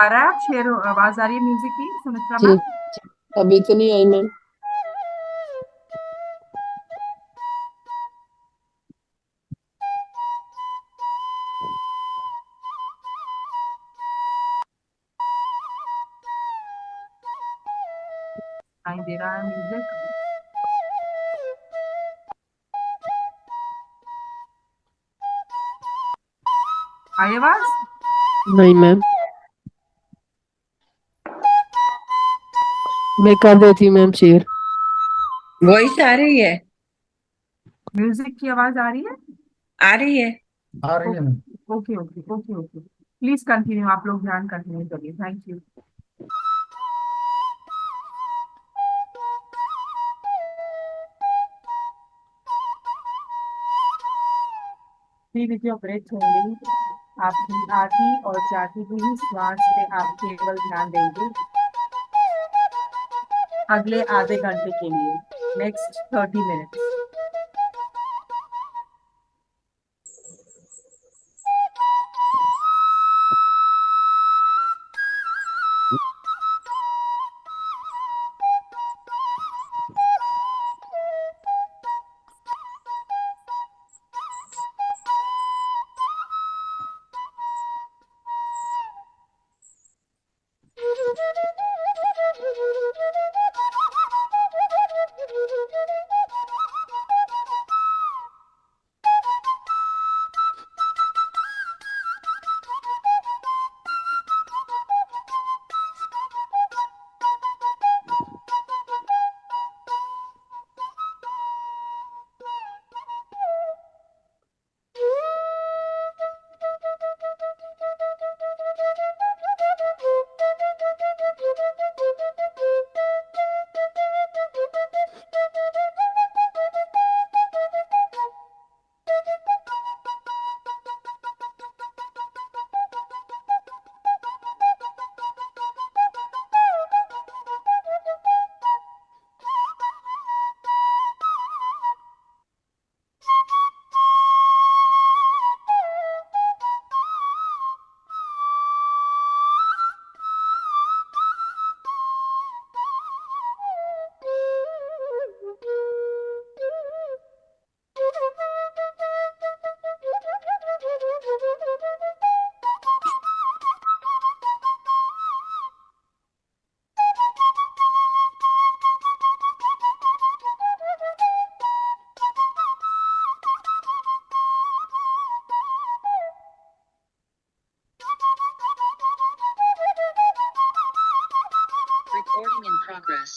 आ रहा है आप शेयर आवाज आ रही है म्यूजिक की सुमित्रा जी। मैम? अभी तो नहीं आई मैम। नहीं दे रहा है म्यूजिक। आई आवाज? नहीं मैम। मैं कर देती मैम शेयर। वॉइस आ रही है? म्यूजिक की आवाज आ रही है? आ रही है। आ रही है ma'am. Okay okay okay okay, please continue, आप लोग ध्यान कंटिन्यू करिए, thank you. Be with your breath only। आपकी आती और जाती हुई श्वास पे आप केवल ध्यान देंगे अगले आधे घंटे के लिए, next 30 minutes. Recording in progress.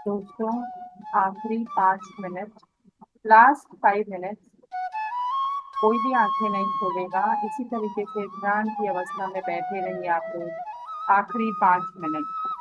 दोस्तों, आखिरी 5 मिनट, लास्ट 5 मिनट, कोई भी आंखें नहीं खोलेगा। इसी तरीके से ध्यान की अवस्था में बैठे रहिए आप लोग आखिरी 5 मिनट।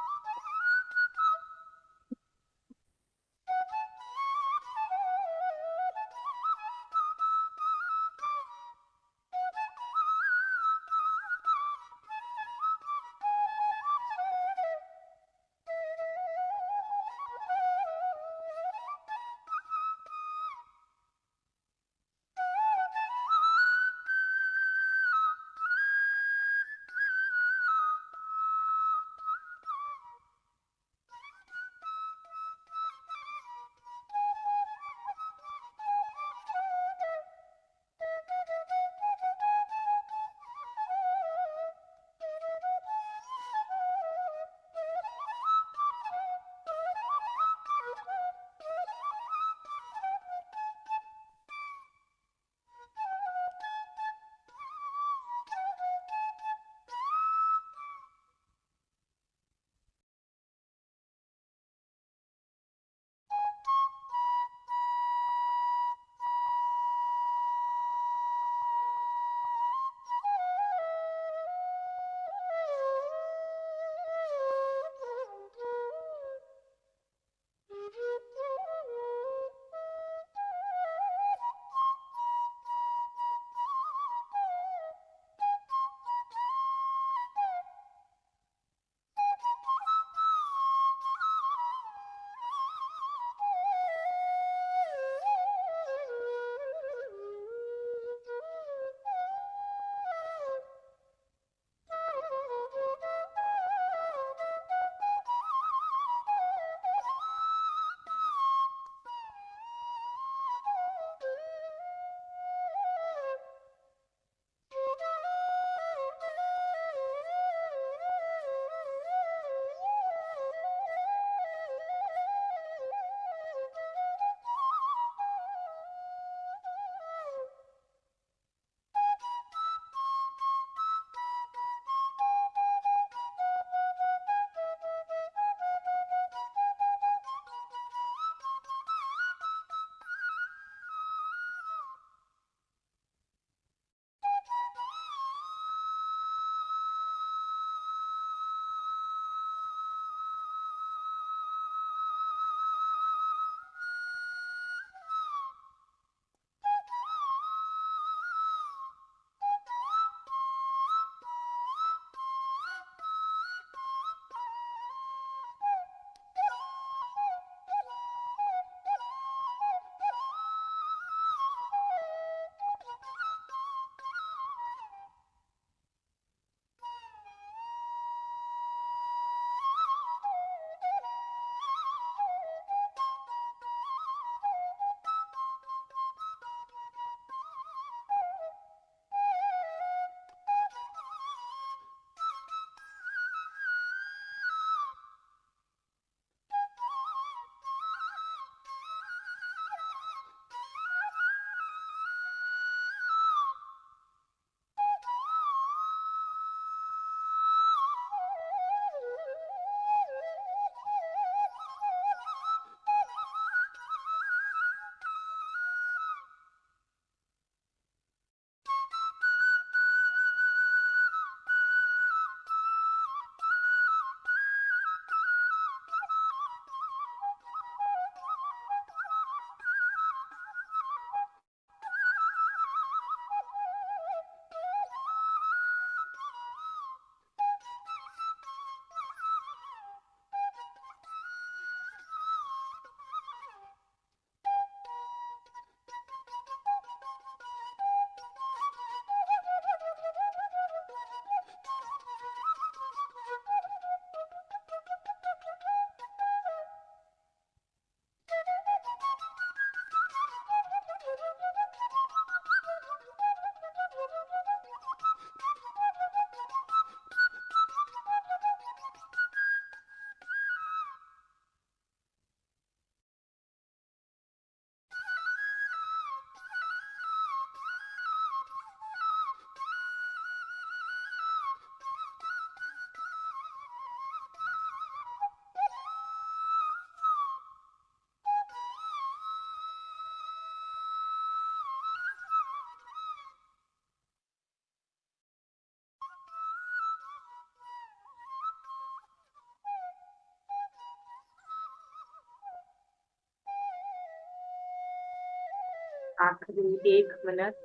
आखिरी 1 मिनट,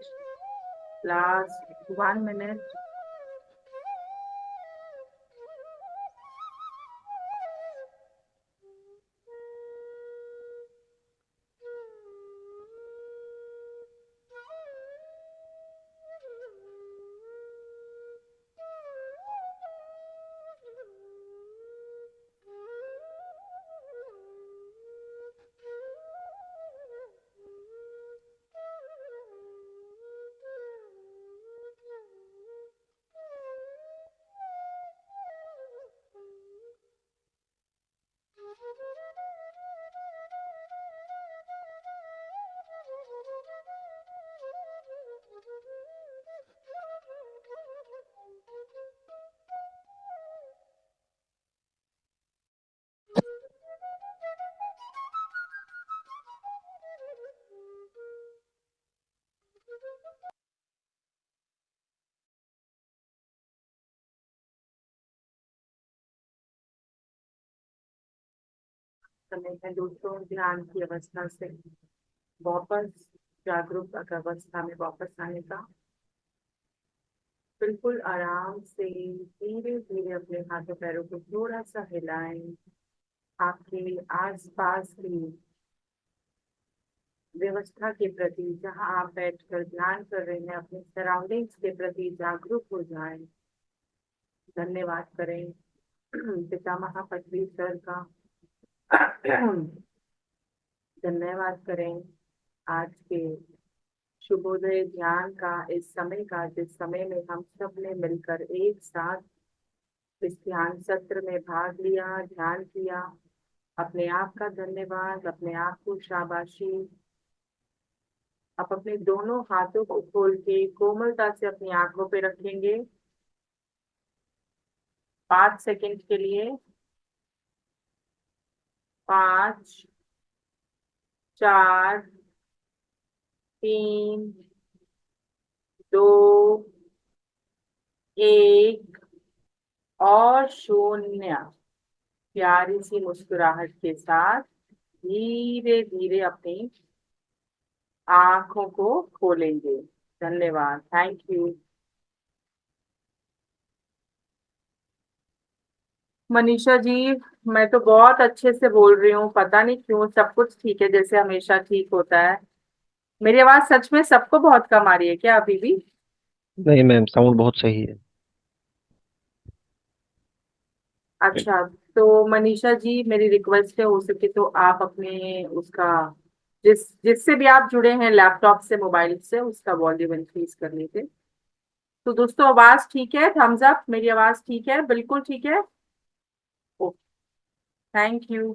लास्ट 1 मिनट। समय है दोस्तों ध्यान की अवस्था से वापस जागरूक अवस्था में वापस आने का। बिल्कुल आराम से धीरे धीरे अपने हाथों पैरों को थोड़ा सा हिलाएं। आपके आसपास की व्यवस्था के प्रति, जहां आप बैठकर ध्यान कर रहे हैं, अपने सराउंडिंग्स के प्रति जागरूक हो जाएं। धन्यवाद करें पितामह पृथ्वी सर का। धन्यवाद करें आज के शुभोदय ध्यान का, इस समय का, जिस समय में हम सब ने मिलकर एक साथ इस ध्यान सत्र में भाग लिया, ध्यान किया। अपने आप का धन्यवाद, अपने आप को शाबाशी। आप अपने दोनों हाथों को खोल के कोमलता से अपनी आंखों पे रखेंगे 5 सेकंड के लिए। 5, 4, 3, 2, 1 और 0। प्यारी सी मुस्कुराहट के साथ धीरे धीरे अपनी आंखों को खोलेंगे। धन्यवाद, थैंक यू। मनीषा जी, मैं तो बहुत अच्छे से बोल रही हूँ, पता नहीं क्यों सब कुछ ठीक है जैसे हमेशा ठीक होता है। मेरी आवाज सच में सबको बहुत कम आ रही है क्या अभी भी? नहीं मैम, साउंड बहुत सही है। अच्छा, तो मनीषा जी मेरी रिक्वेस्ट है, हो सके तो आप अपने उसका जिससे भी आप जुड़े हैं लैपटॉप से, मोबाइल से, उसका वॉल्यूम इंक्रीज कर लीजिए। तो दोस्तों आवाज ठीक है? थम्स अप, मेरी आवाज ठीक है? बिल्कुल ठीक है। Okay, thank you.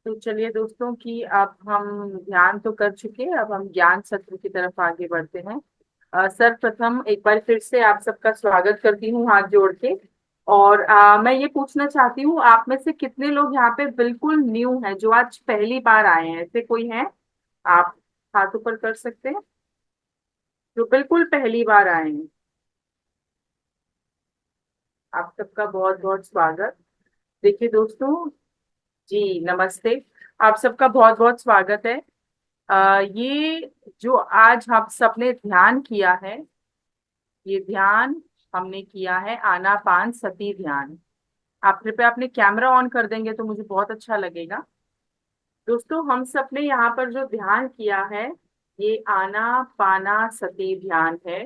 तो चलिए दोस्तों कि अब हम ध्यान तो कर चुके हैं, अब हम ज्ञान सत्र की तरफ आगे बढ़ते हैं। सर्वप्रथम एक बार फिर से आप सबका स्वागत करती हूँ हाथ जोड़ के। और मैं ये पूछना चाहती हूँ, आप में से कितने लोग यहाँ पे बिल्कुल न्यू हैं, जो आज पहली बार आए हैं? ऐसे कोई है? आप हाथ ऊपर कर सकते हैं जो बिल्कुल पहली बार आए हैं। आप सबका बहुत बहुत स्वागत। देखिए दोस्तों, जी नमस्ते, आप सबका बहुत बहुत स्वागत है। ये जो आज हम सबने ध्यान किया है, ये ध्यान हमने किया है आनापान सती ध्यान। आप कृपया अपने कैमरा ऑन कर देंगे तो मुझे बहुत अच्छा लगेगा। दोस्तों हम सबने यहाँ पर जो ध्यान किया है, ये आनापाना सती ध्यान है।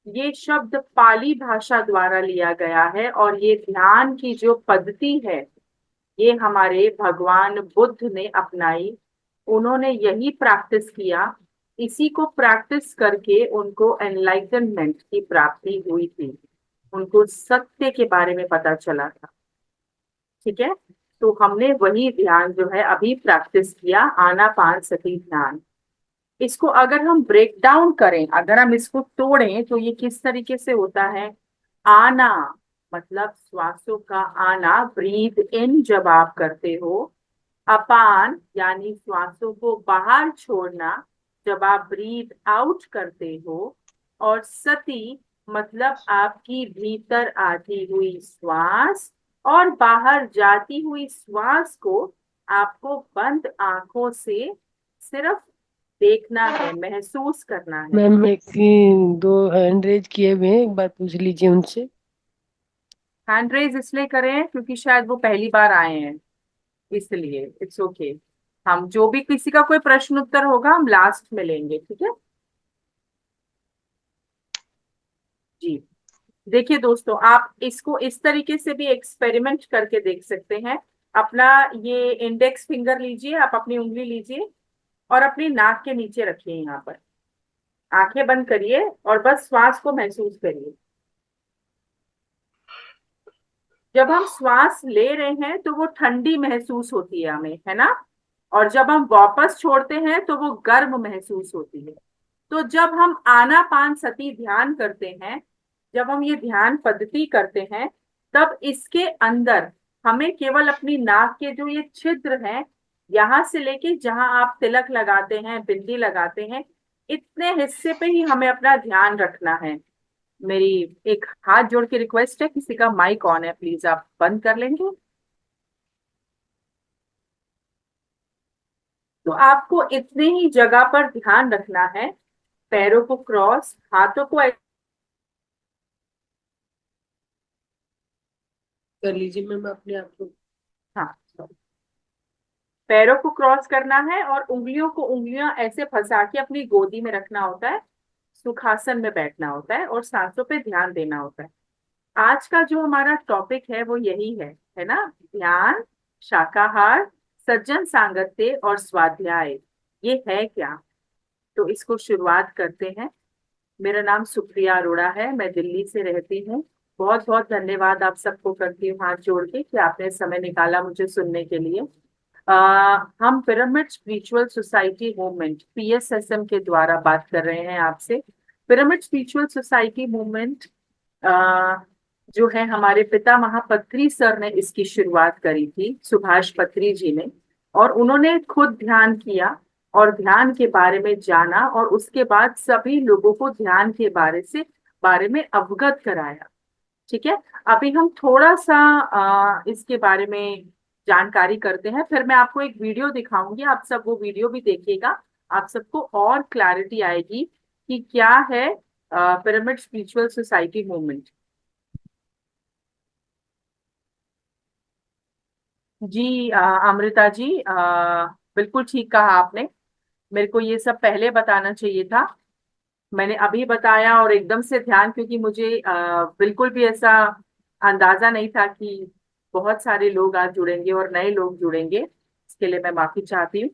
ये शब्द पाली भाषा द्वारा लिया गया है और ये ध्यान की जो पद्धति है, ये हमारे भगवान बुद्ध ने अपनाई। उन्होंने यही प्रैक्टिस किया, इसी को प्रैक्टिस करके उनको एनलाइटनमेंट की प्राप्ति हुई थी, उनको सत्य के बारे में पता चला था। ठीक है, तो हमने वही ध्यान जो है अभी प्रैक्टिस किया, आनापान सती ध्यान। इसको अगर हम ब्रेक डाउन करें, अगर हम इसको तोड़ें तो ये किस तरीके से होता है। आना मतलब श्वासों का आना, ब्रीथ इन जब आप करते हो। अपान यानी श्वासों को बाहर छोड़ना जब आप ब्रीथ आउट करते हो। और सती मतलब आपकी भीतर आती हुई श्वास और बाहर जाती हुई श्वास को आपको बंद आंखों से सिर्फ देखना है, महसूस करना है। मैम एक दो हैंड रेज किए हुए हैं, एक बार पूछ लीजिए उनसे। हैंड रेज इसलिए करें क्योंकि शायद वो पहली बार आए हैं, इसलिए इट्स ओके। हम जो भी किसी का कोई प्रश्न उत्तर होगा हम लास्ट में लेंगे, ठीक है जी। देखिए दोस्तों, आप इसको इस तरीके से भी एक्सपेरिमेंट करके देख सकते हैं। अपना ये इंडेक्स फिंगर लीजिए, आप अपनी उंगली लीजिए और अपनी नाक के नीचे रखिए, यहाँ पर आंखें बंद करिए और बस श्वास को महसूस करिए। जब हम श्वास ले रहे हैं तो वो ठंडी महसूस होती है हमें, है ना। और जब हम वापस छोड़ते हैं तो वो गर्म महसूस होती है। तो जब हम आनापान सती ध्यान करते हैं, जब हम ये ध्यान पद्धति करते हैं, तब इसके अंदर हमें केवल अपनी नाक के जो ये छिद्र हैं, यहां से लेके जहां आप तिलक लगाते हैं, बिंदी लगाते हैं, इतने हिस्से पे ही हमें अपना ध्यान रखना है। मेरी एक हाथ जोड़ के रिक्वेस्ट है, किसी का माइक ऑन है, प्लीज आप बंद कर लेंगे। तो आपको इतने ही जगह पर ध्यान रखना है। पैरों को क्रॉस, हाथों को कर लीजिए मैम अपने आप को। हाँ, पैरों को क्रॉस करना है और उंगलियां ऐसे फंसा के अपनी गोदी में रखना होता है। सुखासन में बैठना होता है और सांसों पे ध्यान देना होता है। आज का जो हमारा टॉपिक है वो यही है ना। ध्यान, शाकाहार, सज्जन सांगत्य और स्वाध्याय, ये है क्या। तो इसको शुरुआत करते हैं। मेरा नाम सुप्रिया अरोड़ा है, मैं दिल्ली से रहती हूँ। बहुत बहुत धन्यवाद आप सबको करती हूँ हाथ जोड़ के कि आपने समय निकाला मुझे सुनने के लिए। हम pyramid spiritual society movement PSSM के द्वारा बात कर रहे हैं आपसे। पिरामिड स्पिरिचुअल सोसाइटी मूवमेंट जो है, हमारे पिता महापत्री सर ने इसकी शुरुआत करी थी, सुभाष पत्री जी ने। और उन्होंने खुद ध्यान किया और ध्यान के बारे में जाना और उसके बाद सभी लोगों को ध्यान के बारे में अवगत कराया। ठीक है, अभी हम थोड़ा सा इसके बारे में जानकारी करते हैं, फिर मैं आपको एक वीडियो दिखाऊंगी, आप सब वो वीडियो भी देखिएगा। आप सबको और क्लैरिटी आएगी कि क्या है पिरामिड स्पिरिचुअल सोसाइटी मूवमेंट। जी अमृता जी, बिल्कुल ठीक कहा आपने। मेरे को ये सब पहले बताना चाहिए था, मैंने अभी बताया और एकदम से ध्यान, क्योंकि मुझे बिल्कुल भी ऐसा अंदाजा नहीं था कि बहुत सारे लोग आज जुड़ेंगे और नए लोग जुड़ेंगे। इसके लिए मैं माफी चाहती हूँ।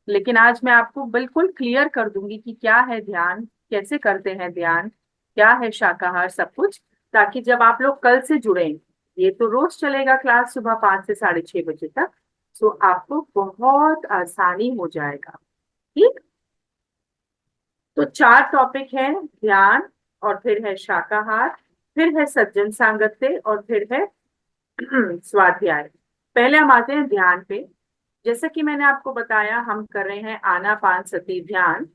लेकिन आज मैं आपको बिल्कुल क्लियर कर दूंगी कि क्या है ध्यान, कैसे करते हैं ध्यान, क्या है शाकाहार, सब कुछ, ताकि जब आप लोग कल से जुड़ें, ये तो रोज चलेगा क्लास सुबह 5 से 6:30 बजे तक, तो आपको बहुत आसानी हो जाएगा। ठीक। तो 4 टॉपिक है, ध्यान, और फिर है शाकाहार, फिर है सज्जन सांगत्य, और फिर है स्वाध्याय। पहले हम आते हैं ध्यान पे। जैसा कि मैंने आपको बताया, हम कर रहे हैं आनापान सती ध्यान,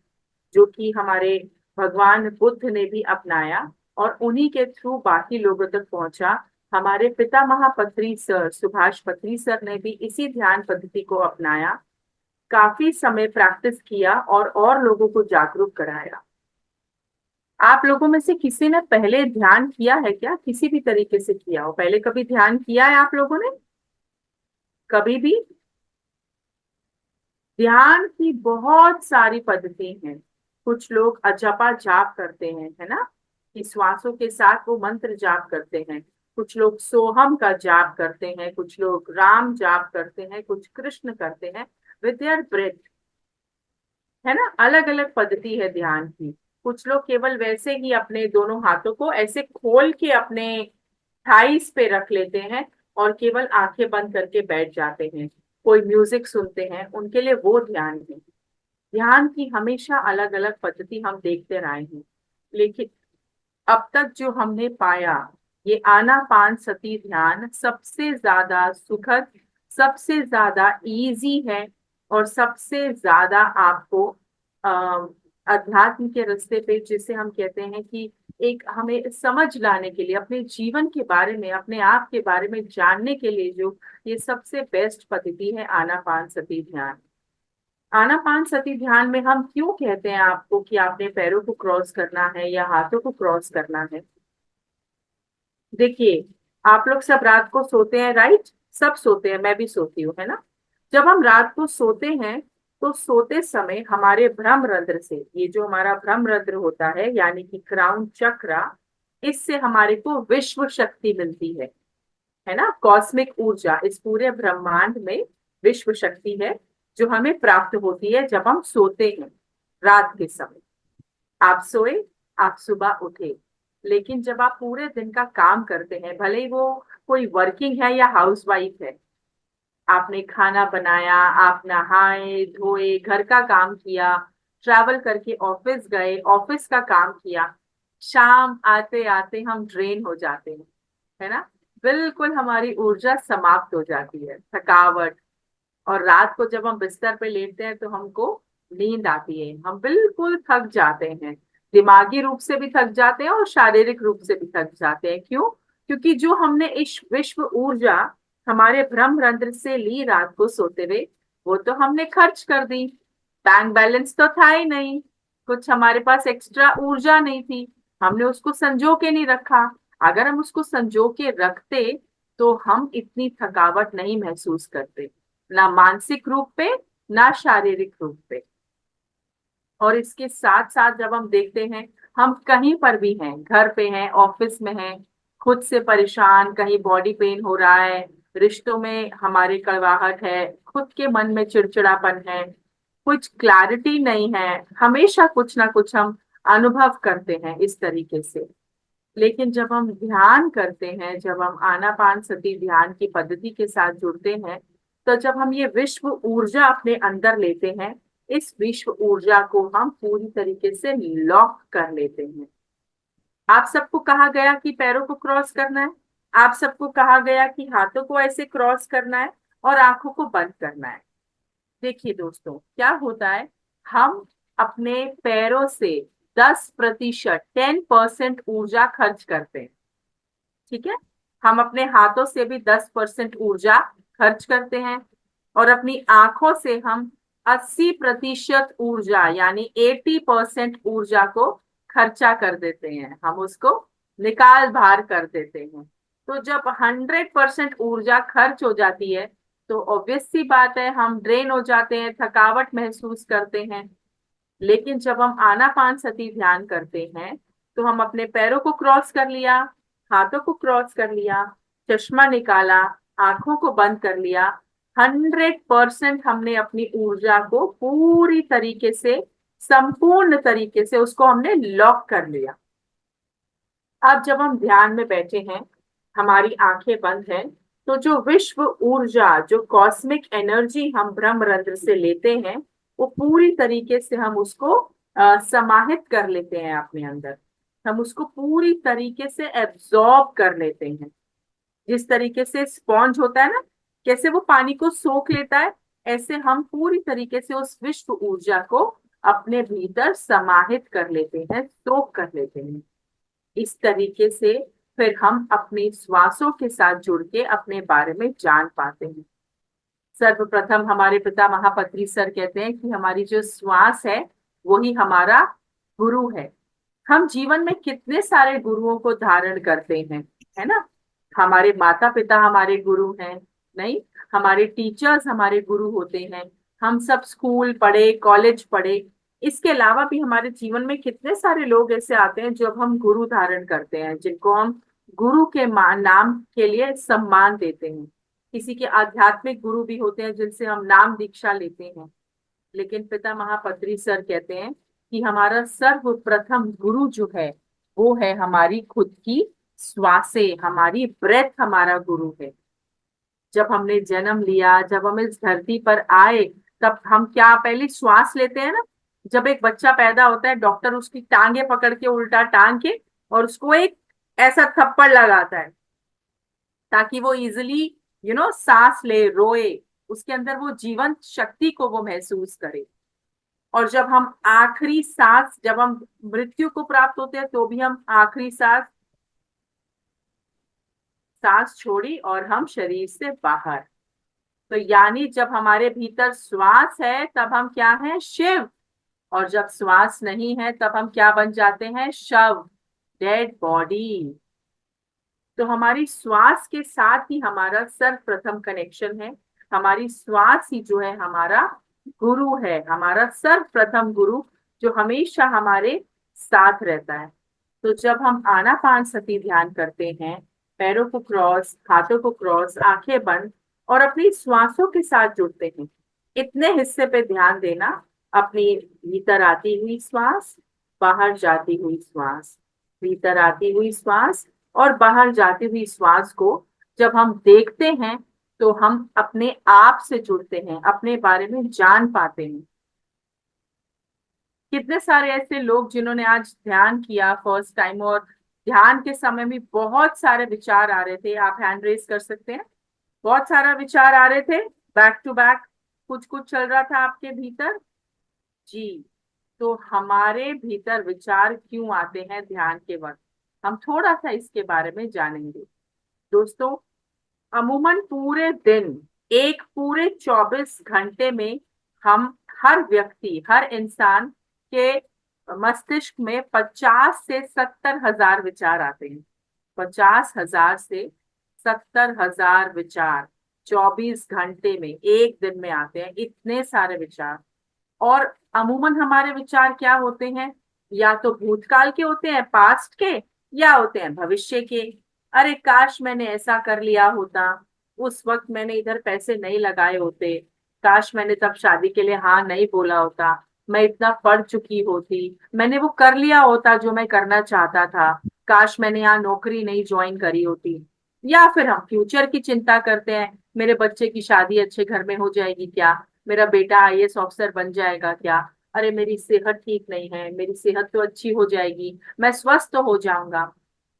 जो कि हमारे भगवान बुद्ध ने भी अपनाया और उन्हीं के थ्रू बाकी लोगों तक पहुंचा। हमारे पिता महापत्री सर, सुभाष पत्री सर ने भी इसी ध्यान पद्धति को अपनाया, काफी समय प्रैक्टिस किया और लोगों को जागरूक कराया। आप लोगों में से किसी ने पहले ध्यान किया है क्या, किसी भी तरीके से किया हो, पहले कभी ध्यान किया है आप लोगों ने, कभी भी। ध्यान की बहुत सारी पद्धति हैं। कुछ लोग अजपा जाप करते हैं, है ना, कि श्वासों के साथ वो मंत्र जाप करते हैं। कुछ लोग सोहम का जाप करते हैं, कुछ लोग राम जाप करते हैं, कुछ कृष्ण करते हैं विद देयर ब्रेथ, है ना। अलग अलग पद्धति है ध्यान की। कुछ लोग केवल वैसे ही अपने दोनों हाथों को ऐसे खोल के अपने थाइस पे रख लेते हैं और केवल आंखें बंद करके बैठ जाते हैं, कोई म्यूजिक सुनते हैं, उनके लिए वो ध्यान है। ध्यान की हमेशा अलग अलग पद्धति हम देखते रहे हैं, लेकिन अब तक जो हमने पाया, ये आनापान सती ध्यान सबसे ज्यादा सुखद, सबसे ज्यादा इजी है और सबसे ज्यादा आपको अ, अध्यात्म के रास्ते पे, जिसे हम कहते हैं कि एक हमें समझ लाने के लिए, अपने जीवन के बारे में, अपने आप के बारे में जानने के लिए, जो ये सबसे बेस्ट पद्धति है आनापान सती ध्यान। आनापानसति ध्यान में हम क्यों कहते हैं आपको कि आपने पैरों को क्रॉस करना है या हाथों को क्रॉस करना है? देखिए, आप लोग सब रात को सोते हैं, राइट? सब सोते हैं, मैं भी सोती हूँ, है ना? जब हम रात को सोते हैं तो सोते समय हमारे भ्रमरंध्र से, ये जो हमारा भ्रमरंध्र होता है यानी कि क्राउन चक्र, इससे हमारे को विश्व शक्ति मिलती है ना? कॉस्मिक ऊर्जा इस पूरे ब्रह्मांड में विश्व शक्ति है जो हमें प्राप्त होती है जब हम सोते हैं रात के समय। आप सोए, आप सुबह उठे, लेकिन जब आप पूरे दिन का काम करते हैं, भले ही वो कोई वर्किंग है या हाउसवाइफ है, आपने खाना बनाया, आप नहाए धोए, घर का काम किया, ट्रैवल करके ऑफिस गए, ऑफिस का काम किया, शाम आते आते हम ड्रेन हो जाते हैं, है ना? बिल्कुल हमारी ऊर्जा समाप्त हो जाती है, थकावट। और रात को जब हम बिस्तर पे लेटते हैं तो हमको नींद आती है, हम बिल्कुल थक जाते हैं, दिमागी रूप से भी थक जाते हैं और शारीरिक रूप से भी थक जाते हैं। क्यों? क्योंकि जो हमने इस विश्व ऊर्जा हमारे ब्रह्मरंध्र से ली रात को सोते हुए, वो तो हमने खर्च कर दी। बैंक बैलेंस तो था ही नहीं, कुछ हमारे पास एक्स्ट्रा ऊर्जा नहीं थी, हमने उसको संजो के नहीं रखा। अगर हम उसको संजो के रखते तो हम इतनी थकावट नहीं महसूस करते, ना मानसिक रूप पे ना शारीरिक रूप पे। और इसके साथ साथ जब हम देखते हैं, हम कहीं पर भी हैं, घर पे हैं, ऑफिस में हैं, खुद से परेशान, कहीं बॉडी पेन हो रहा है, रिश्तों में हमारे कड़वाहट है, खुद के मन में चिड़चिड़ापन है, कुछ क्लैरिटी नहीं है, हमेशा कुछ ना कुछ हम अनुभव करते हैं इस तरीके से। लेकिन जब हम ध्यान करते हैं, जब हम आनापान सती ध्यान की पद्धति के साथ जुड़ते हैं, तो जब हम ये विश्व ऊर्जा अपने अंदर लेते हैं, इस विश्व ऊर्जा को हम पूरी तरीके से लॉक कर लेते हैं। आप सबको कहा गया कि पैरों को क्रॉस करना है, आप सबको कहा गया कि हाथों को ऐसे क्रॉस करना है और आंखों को बंद करना है। देखिए दोस्तों, क्या होता है, हम अपने पैरों से 10% 10% ऊर्जा खर्च करते हैं, ठीक है? हम अपने हाथों से भी 10% ऊर्जा खर्च करते हैं और अपनी आंखों से हम 80% ऊर्जा यानी 80% ऊर्जा को खर्चा कर देते हैं, हम उसको निकाल बाहर कर देते हैं। तो जब 100% ऊर्जा खर्च हो जाती है तो ऑब्वियस सी बात है, हम ड्रेन हो जाते हैं, थकावट महसूस करते हैं। लेकिन जब हम आनापान सती ध्यान करते हैं तो हम अपने पैरों को क्रॉस कर लिया, हाथों को क्रॉस कर लिया, चश्मा निकाला, आंखों को बंद कर लिया, 100% हमने अपनी ऊर्जा को पूरी तरीके से, संपूर्ण तरीके से उसको हमने लॉक कर लिया। अब जब हम ध्यान में बैठे हैं, हमारी आंखें बंद हैं, तो जो विश्व ऊर्जा, जो कॉस्मिक एनर्जी हम ब्रह्मरंध्र से लेते हैं, वो पूरी तरीके से हम उसको समाहित कर लेते हैं अपने अंदर, हम उसको पूरी तरीके से एब्जॉर्ब कर लेते हैं। जिस तरीके से स्पॉन्ज होता है ना, कैसे वो पानी को सोख लेता है, ऐसे हम पूरी तरीके से उस विश्व ऊर्जा को अपने भीतर समाहित कर लेते हैं, सोख कर लेते हैं। इस तरीके से फिर हम अपने श्वासों के साथ जुड़ के अपने बारे में जान पाते हैं। सर्वप्रथम हमारे पिता महापत्री सर कहते हैं कि हमारी जो श्वास है वही हमारा गुरु है। हम जीवन में कितने सारे गुरुओं को धारण करते हैं, है ना? हमारे माता पिता हमारे गुरु हैं, नहीं? हमारे टीचर्स हमारे गुरु होते हैं, हम सब स्कूल पढ़े, कॉलेज पढ़े। इसके अलावा भी हमारे जीवन में कितने सारे लोग ऐसे आते हैं जो हम गुरु धारण करते हैं, जिनको हम गुरु के नाम के लिए सम्मान देते हैं। किसी के आध्यात्मिक गुरु भी होते हैं जिनसे हम नाम दीक्षा लेते हैं। लेकिन पिता महापत्री सर कहते हैं कि हमारा सर्वप्रथम गुरु जो है वो है हमारी खुद की श्वासें, हमारी ब्रेथ हमारा गुरु है। जब हमने जन्म लिया, जब हम इस धरती पर आए, तब हम क्या पहले श्वास लेते हैं ना? जब एक बच्चा पैदा होता है, डॉक्टर उसकी टांगे पकड़ के उल्टा टांग के और उसको एक ऐसा थप्पड़ लगाता है ताकि वो इजिली सांस ले, रोए, उसके अंदर वो जीवंत शक्ति को वो महसूस करे। और जब हम आखिरी सांस, जब हम मृत्यु को प्राप्त होते हैं, तो भी हम आखिरी सांस छोड़ी और हम शरीर से बाहर। तो यानी जब हमारे भीतर श्वास है तब हम क्या हैं? शिव। और जब श्वास नहीं है तब हम क्या बन जाते हैं? शव, डेड बॉडी। तो हमारी श्वास के साथ ही हमारा सर्वप्रथम कनेक्शन है। हमारी श्वास ही जो है हमारा गुरु है, हमारा सर्वप्रथम गुरु, जो हमेशा हमारे साथ रहता है। तो जब हम आनापानसति ध्यान करते हैं, पैरों को क्रॉस, हाथों को क्रॉस, आंखें बंद, और अपनी श्वासों के साथ जुड़ते हैं, इतने हिस्से पे ध्यान देना। अपनी भीतर आती हुई श्वास, बाहर जाती हुई श्वास, भीतर आती हुई श्वास और बाहर जाती हुई श्वास को जब हम देखते हैं तो हम अपने आप से जुड़ते हैं, अपने बारे में जान पाते हैं। कितने सारे ऐसे लोग जिन्होंने आज ध्यान किया फर्स्ट टाइम, और ध्यान के समय भी बहुत सारे विचार आ रहे थे। आप हैंड रेस कर सकते हैं। बहुत सारा विचार आ रहे थे, बैक टू बैक, कुछ कुछ चल रहा था आपके भीतर जी। तो हमारे भीतर विचार क्यों आते हैं ध्यान के वक्त, हम थोड़ा सा इसके बारे में जानेंगे। दोस्तों, अमूमन पूरे दिन, एक पूरे 24 घंटे में हम, हर व्यक्ति, हर इंसान के मस्तिष्क में 50 से 70 हजार विचार आते हैं। 50,000 से 70,000 विचार 24 घंटे में, एक दिन में आते हैं, इतने सारे विचार। और अमूमन हमारे विचार क्या होते हैं? या तो भूतकाल के होते हैं, पास्ट के, या होते हैं भविष्य के। अरे काश मैंने ऐसा कर लिया होता, उस वक्त मैंने इधर पैसे नहीं लगाए होते, काश मैंने तब शादी के लिए हाँ नहीं बोला होता, मैं इतना पढ़ चुकी होती, मैंने वो कर लिया होता जो मैं करना चाहता था, काश मैंने यहाँ नौकरी नहीं ज्वाइन करी होती। या फिर हम फ्यूचर की चिंता करते हैं, मेरे बच्चे की शादी अच्छे घर में हो जाएगी क्या, मेरा बेटा आईएएस ऑफिसर बन जाएगा क्या, अरे मेरी सेहत ठीक नहीं है, मेरी सेहत तो अच्छी हो जाएगी, मैं स्वस्थ तो हो जाऊंगा।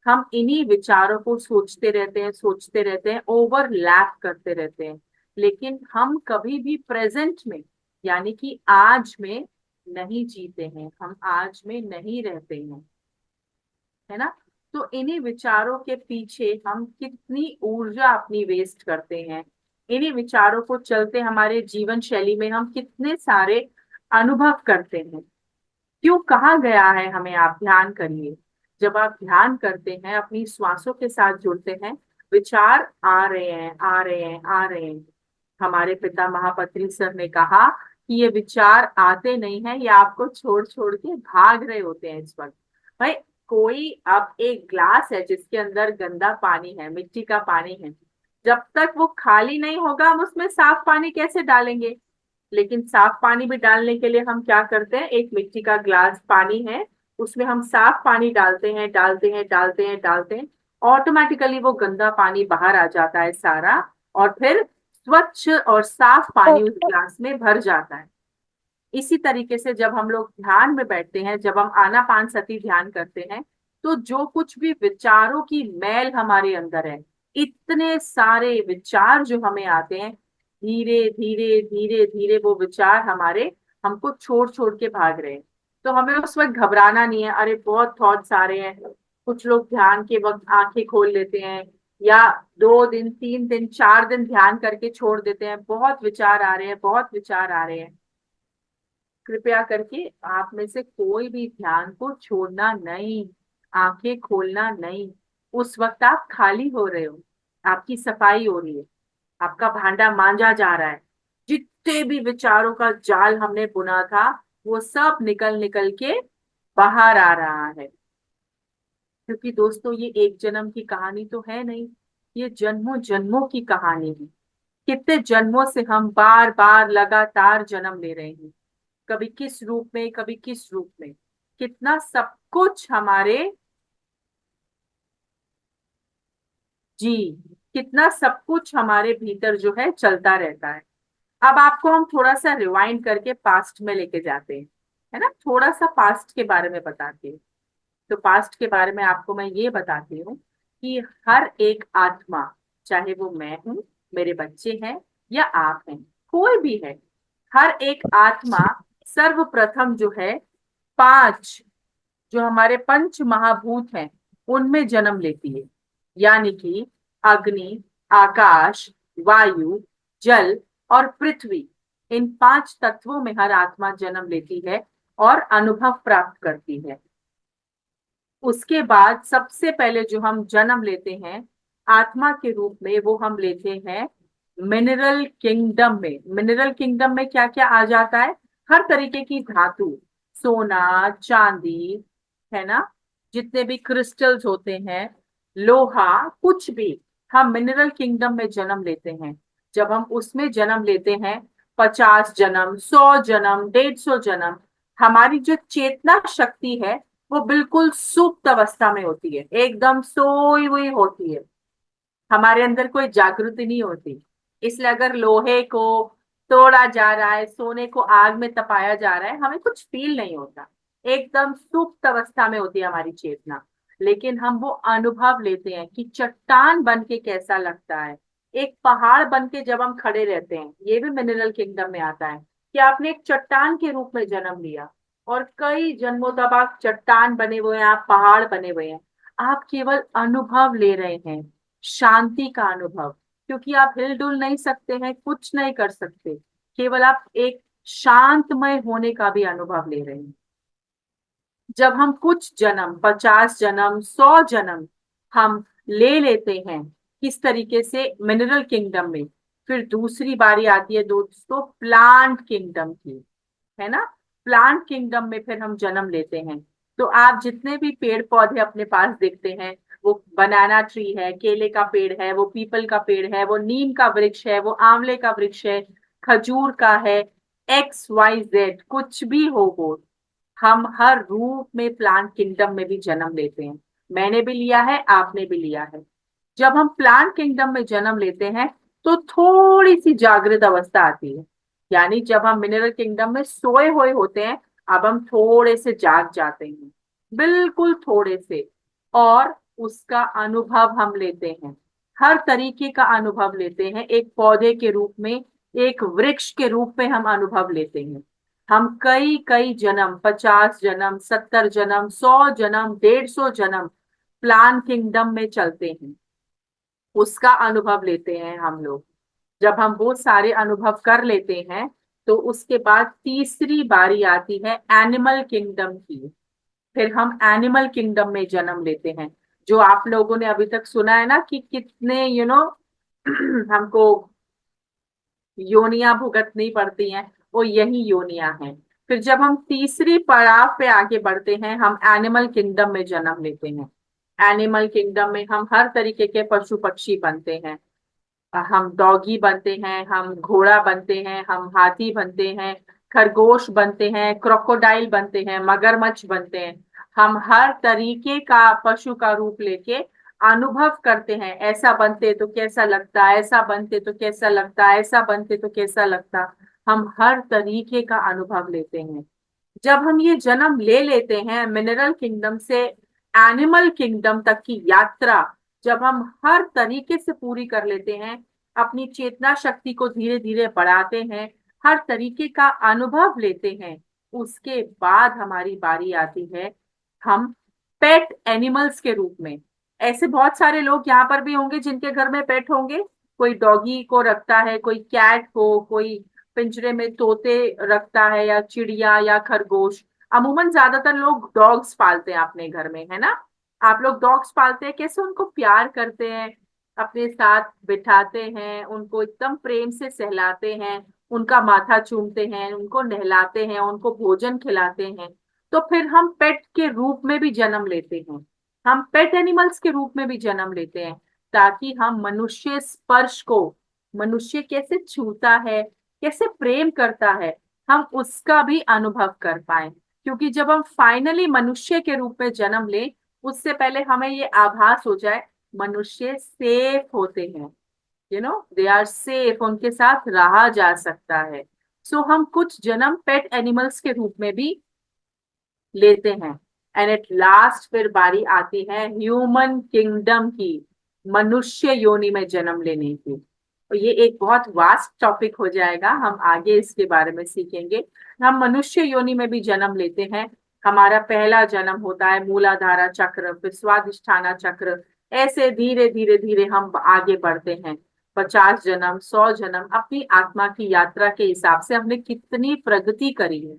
हम इन्हीं विचारों को सोचते रहते हैं, सोचते रहते हैं, ओवरलैप करते रहते हैं, लेकिन हम कभी भी प्रेजेंट में, यानी कि आज में नहीं जीते हैं, हम आज में नहीं रहते हैं, है ना। तो इन्हीं विचारों के पीछे हम कितनी ऊर्जा अपनी वेस्ट करते हैं, इन्हीं विचारों को चलते हमारे जीवन शैली में हम कितने सारे अनुभव करते हैं। क्यों कहा गया है हमें आप ध्यान करिए? जब आप ध्यान करते हैं, अपनी श्वासों के साथ जुड़ते हैं, विचार आ रहे हैं, आ रहे हैं, आ रहे हैं। हमारे पिता महापत्री सर ने कहा कि ये विचार आते नहीं हैं, ये आपको छोड़ छोड़ के भाग रहे होते हैं इस वक्त। भाई, कोई, अब एक ग्लास है जिसके अंदर गंदा पानी है, मिट्टी का पानी है, जब तक वो खाली नहीं होगा हम उसमें साफ पानी कैसे डालेंगे? लेकिन साफ पानी भी डालने के लिए हम क्या करते हैं? एक मिट्टी का ग्लास पानी है, उसमें हम साफ पानी डालते हैं, डालते हैं, डालते हैं, डालते हैं, ऑटोमेटिकली वो गंदा पानी बाहर आ जाता है सारा, और फिर स्वच्छ और साफ पानी उस ग्लास में भर जाता है। इसी तरीके से जब हम लोग ध्यान में बैठते हैं, जब हम आनापानसति ध्यान करते हैं, तो जो कुछ भी विचारों की मैल हमारे अंदर है, इतने सारे विचार जो हमें आते हैं, धीरे धीरे धीरे धीरे वो विचार हमारे, हमको छोड़ छोड़ के भाग रहे हैं। तो हमें उस वक्त घबराना नहीं है, अरे बहुत थॉट्स आ रहे हैं। कुछ लोग ध्यान के वक्त आंखें खोल लेते हैं, या 2 दिन, 3 दिन, 4 दिन ध्यान करके छोड़ देते हैं, बहुत विचार आ रहे हैं, बहुत विचार आ रहे हैं। कृपया करके आप में से कोई भी ध्यान को छोड़ना नहीं, आंखें खोलना नहीं। उस वक्त आप खाली हो रहे हो, आपकी सफाई हो रही है, आपका भांडा मांजा जा रहा है। जितने भी विचारों का जाल हमने बुना था, वो सब निकल निकल के बाहर आ रहा है। क्योंकि दोस्तों, ये एक जन्म की कहानी तो है नहीं, ये जन्मों जन्मों की कहानी है। कितने जन्मों से हम बार बार लगातार जन्म ले रहे हैं, कभी किस रूप में, कभी किस रूप में। कितना सब कुछ हमारे, जी, कितना सब कुछ हमारे भीतर जो है चलता रहता है। अब आपको हम थोड़ा सा रिवाइंड करके पास्ट में लेके जाते हैं, है ना, थोड़ा सा पास्ट के बारे में बताते हैं। तो पास्ट के बारे में आपको मैं ये बताती हूँ कि हर एक आत्मा, चाहे वो मैं हूँ, मेरे बच्चे हैं, या आप हैं, कोई भी है, हर एक आत्मा सर्वप्रथम जो है 5, जो हमारे पंच महाभूत हैं, उनमें जन्म लेती है। यानी कि अग्नि, आकाश, वायु, जल और पृथ्वी, इन 5 तत्वों में हर आत्मा जन्म लेती है और अनुभव प्राप्त करती है। उसके बाद सबसे पहले जो हम जन्म लेते हैं आत्मा के रूप में, वो हम लेते हैं मिनरल किंगडम में। मिनरल किंगडम में क्या क्या आ जाता है? हर तरीके की धातु, सोना, चांदी, है ना, जितने भी क्रिस्टल्स होते हैं, लोहा, कुछ भी, हम मिनरल किंगडम में जन्म लेते हैं। जब हम उसमें जन्म लेते हैं, 50 जन्म, 100 जन्म, 150 जन्म, हमारी जो चेतना शक्ति है वो बिल्कुल सुप्त अवस्था में होती है, एकदम सोई हुई होती है, हमारे अंदर कोई जागृति नहीं होती। इसलिए अगर लोहे को तोड़ा जा रहा है, सोने को आग में तपाया जा रहा है, हमें कुछ फील नहीं होता, एकदम सुप्त अवस्था में होती है हमारी चेतना। लेकिन हम वो अनुभव लेते हैं कि चट्टान बन के कैसा लगता है, एक पहाड़ बन के जब हम खड़े रहते हैं, ये भी मिनरल किंगडम में आता है कि आपने एक चट्टान के रूप में जन्म लिया और कई जन्मों तक आप चट्टान बने हुए हैं, आप पहाड़ बने हुए हैं, आप केवल अनुभव ले रहे हैं, शांति का अनुभव, क्योंकि आप हिलडुल नहीं सकते हैं, कुछ नहीं कर सकते, केवल आप एक शांतमय होने का भी अनुभव ले रहे हैं। जब हम कुछ जन्म, 50 जन्म, 100 जन्म हम ले लेते हैं किस तरीके से मिनरल किंगडम में, फिर दूसरी बारी आती है दोस्तों प्लांट किंगडम की, है ना। प्लांट किंगडम में फिर हम जन्म लेते हैं। तो आप जितने भी पेड़ पौधे अपने पास देखते हैं, वो बनाना ट्री है, केले का पेड़ है, वो पीपल का पेड़ है, वो नीम का वृक्ष है, वो आंवले का वृक्ष है, खजूर का है, XYZ कुछ भी हो वो, हम हर रूप में प्लांट किंगडम में भी जन्म लेते हैं। मैंने भी लिया है, आपने भी लिया है। जब हम प्लांट किंगडम में जन्म लेते हैं तो थोड़ी सी जागृत अवस्था आती है, यानी जब हम मिनरल किंगडम में सोए हुए होते हैं, अब हम थोड़े से जाग जाते हैं, बिल्कुल थोड़े से, और उसका अनुभव हम लेते हैं, हर तरीके का अनुभव लेते हैं, एक पौधे के रूप में, एक वृक्ष के रूप में हम अनुभव लेते हैं। हम कई कई जन्म, 50 जन्म, 70 जन्म, 100 जन्म, 150 जन्म प्लान किंगडम में चलते हैं, उसका अनुभव लेते हैं हम लोग। जब हम वो सारे अनुभव कर लेते हैं तो उसके बाद तीसरी बारी आती है एनिमल किंगडम की। फिर हम एनिमल किंगडम में जन्म लेते हैं। जो आप लोगों ने अभी तक सुना है ना कि कितने हमको योनियां भुगतनी पड़ती हैं, वो यही योनियां हैं। फिर जब हम तीसरी पड़ाव पे आगे बढ़ते हैं, हम एनिमल किंगडम में जन्म लेते हैं। एनिमल किंगडम में हम हर तरीके के पशु पक्षी बनते हैं, हम डॉगी बनते हैं, हम घोड़ा बनते हैं, हम हाथी बनते हैं, खरगोश बनते हैं, क्रोकोडाइल बनते हैं, मगरमच्छ बनते हैं। हम हर तरीके का पशु का रूप लेके अनुभव करते हैं, ऐसा बनते तो कैसा लगता, ऐसा बनते तो कैसा लगता, ऐसा बनते तो कैसा लगता। हम हर तरीके का अनुभव लेते हैं। जब हम ये जन्म ले लेते हैं, मिनरल किंगडम से एनिमल किंगडम तक की यात्रा जब हम हर तरीके से पूरी कर लेते हैं, अपनी चेतना शक्ति को धीरे धीरे बढ़ाते हैं, हर तरीके का अनुभव लेते हैं, उसके बाद हमारी बारी आती है हम पेट एनिमल्स के रूप में। ऐसे बहुत सारे लोग यहाँ पर भी होंगे जिनके घर में पेट होंगे, कोई डॉगी को रखता है, कोई कैट को, कोई पिंजरे में तोते रखता है, या चिड़िया या खरगोश। अमूमन ज्यादातर लोग डॉग्स पालते हैं अपने घर में, है ना। आप लोग डॉग्स पालते हैं, कैसे उनको प्यार करते हैं, अपने साथ बिठाते हैं, उनको एकदम प्रेम से सहलाते हैं, उनका माथा चूमते हैं, उनको नहलाते हैं, उनको भोजन खिलाते हैं। तो फिर हम पेट के रूप में भी जन्म लेते हैं, हम पेट एनिमल्स के रूप में भी जन्म लेते हैं, ताकि हम मनुष्य स्पर्श को, मनुष्य कैसे छूता है, कैसे प्रेम करता है, हम उसका भी अनुभव कर पाए। क्योंकि जब हम फाइनली मनुष्य के रूप में जन्म लें, उससे पहले हमें ये आभास हो जाए मनुष्य सेफ होते हैं, दे आर सेफ, उनके साथ रहा जा सकता है। सो हम कुछ जन्म पेट एनिमल्स के रूप में भी लेते हैं। एंड एट लास्ट फिर बारी आती है ह्यूमन किंगडम की, मनुष्य योनि में जन्म लेने की। तो ये एक बहुत वास्ट टॉपिक हो जाएगा, हम आगे इसके बारे में सीखेंगे। हम मनुष्य योनि में भी जन्म लेते हैं। हमारा पहला जन्म होता है मूलाधारा चक्र, फिर स्वादिष्ठाना चक्र, ऐसे धीरे धीरे धीरे हम आगे बढ़ते हैं। 50 जन्म, 100 जन्म, अपनी आत्मा की यात्रा के हिसाब से हमने कितनी प्रगति करी है।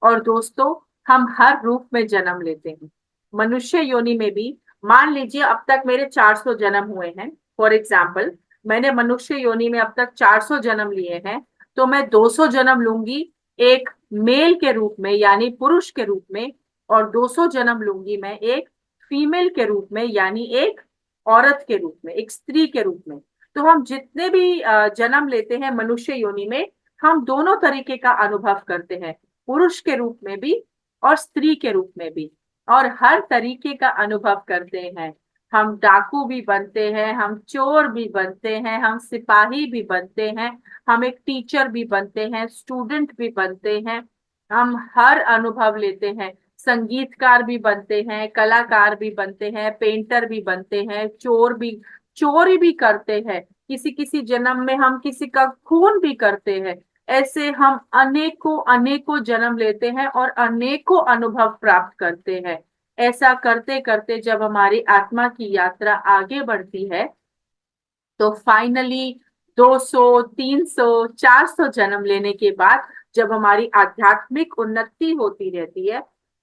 और दोस्तों, हम हर रूप में जन्म लेते हैं। मनुष्य योनि में भी मान लीजिए अब तक मेरे 400 जन्म हुए हैं, फॉर एग्जाम्पल मैंने मनुष्य योनि में अब तक 400 जन्म लिए हैं, तो मैं 200 जन्म लूंगी एक मेल के रूप में यानी पुरुष के रूप में, और 200 जन्म लूंगी मैं एक फीमेल के रूप में यानी एक औरत के रूप में, एक स्त्री के रूप में। तो हम जितने भी जन्म लेते हैं मनुष्य योनि में, हम दोनों तरीके का अनुभव करते हैं, पुरुष के रूप में भी और स्त्री के रूप में भी, और हर तरीके का अनुभव करते हैं। हम डाकू भी बनते हैं, हम चोर भी बनते हैं, हम सिपाही भी बनते हैं, हम एक टीचर भी बनते हैं, स्टूडेंट भी बनते हैं। हम हर अनुभव लेते हैं, संगीतकार भी बनते हैं, कलाकार भी बनते हैं, पेंटर भी बनते हैं, चोरी भी करते हैं, किसी किसी जन्म में हम किसी का खून भी करते हैं। ऐसे हम अनेकों अनेकों जन्म लेते हैं और अनेकों अनुभव प्राप्त करते हैं। ऐसा करते करते जब हमारी आत्मा की यात्रा आगे बढ़ती है, तो फाइनली 200, 300, 400 जन्म लेने के बाद जब हमारी आध्यात्मिक उन्नति होती रहती है,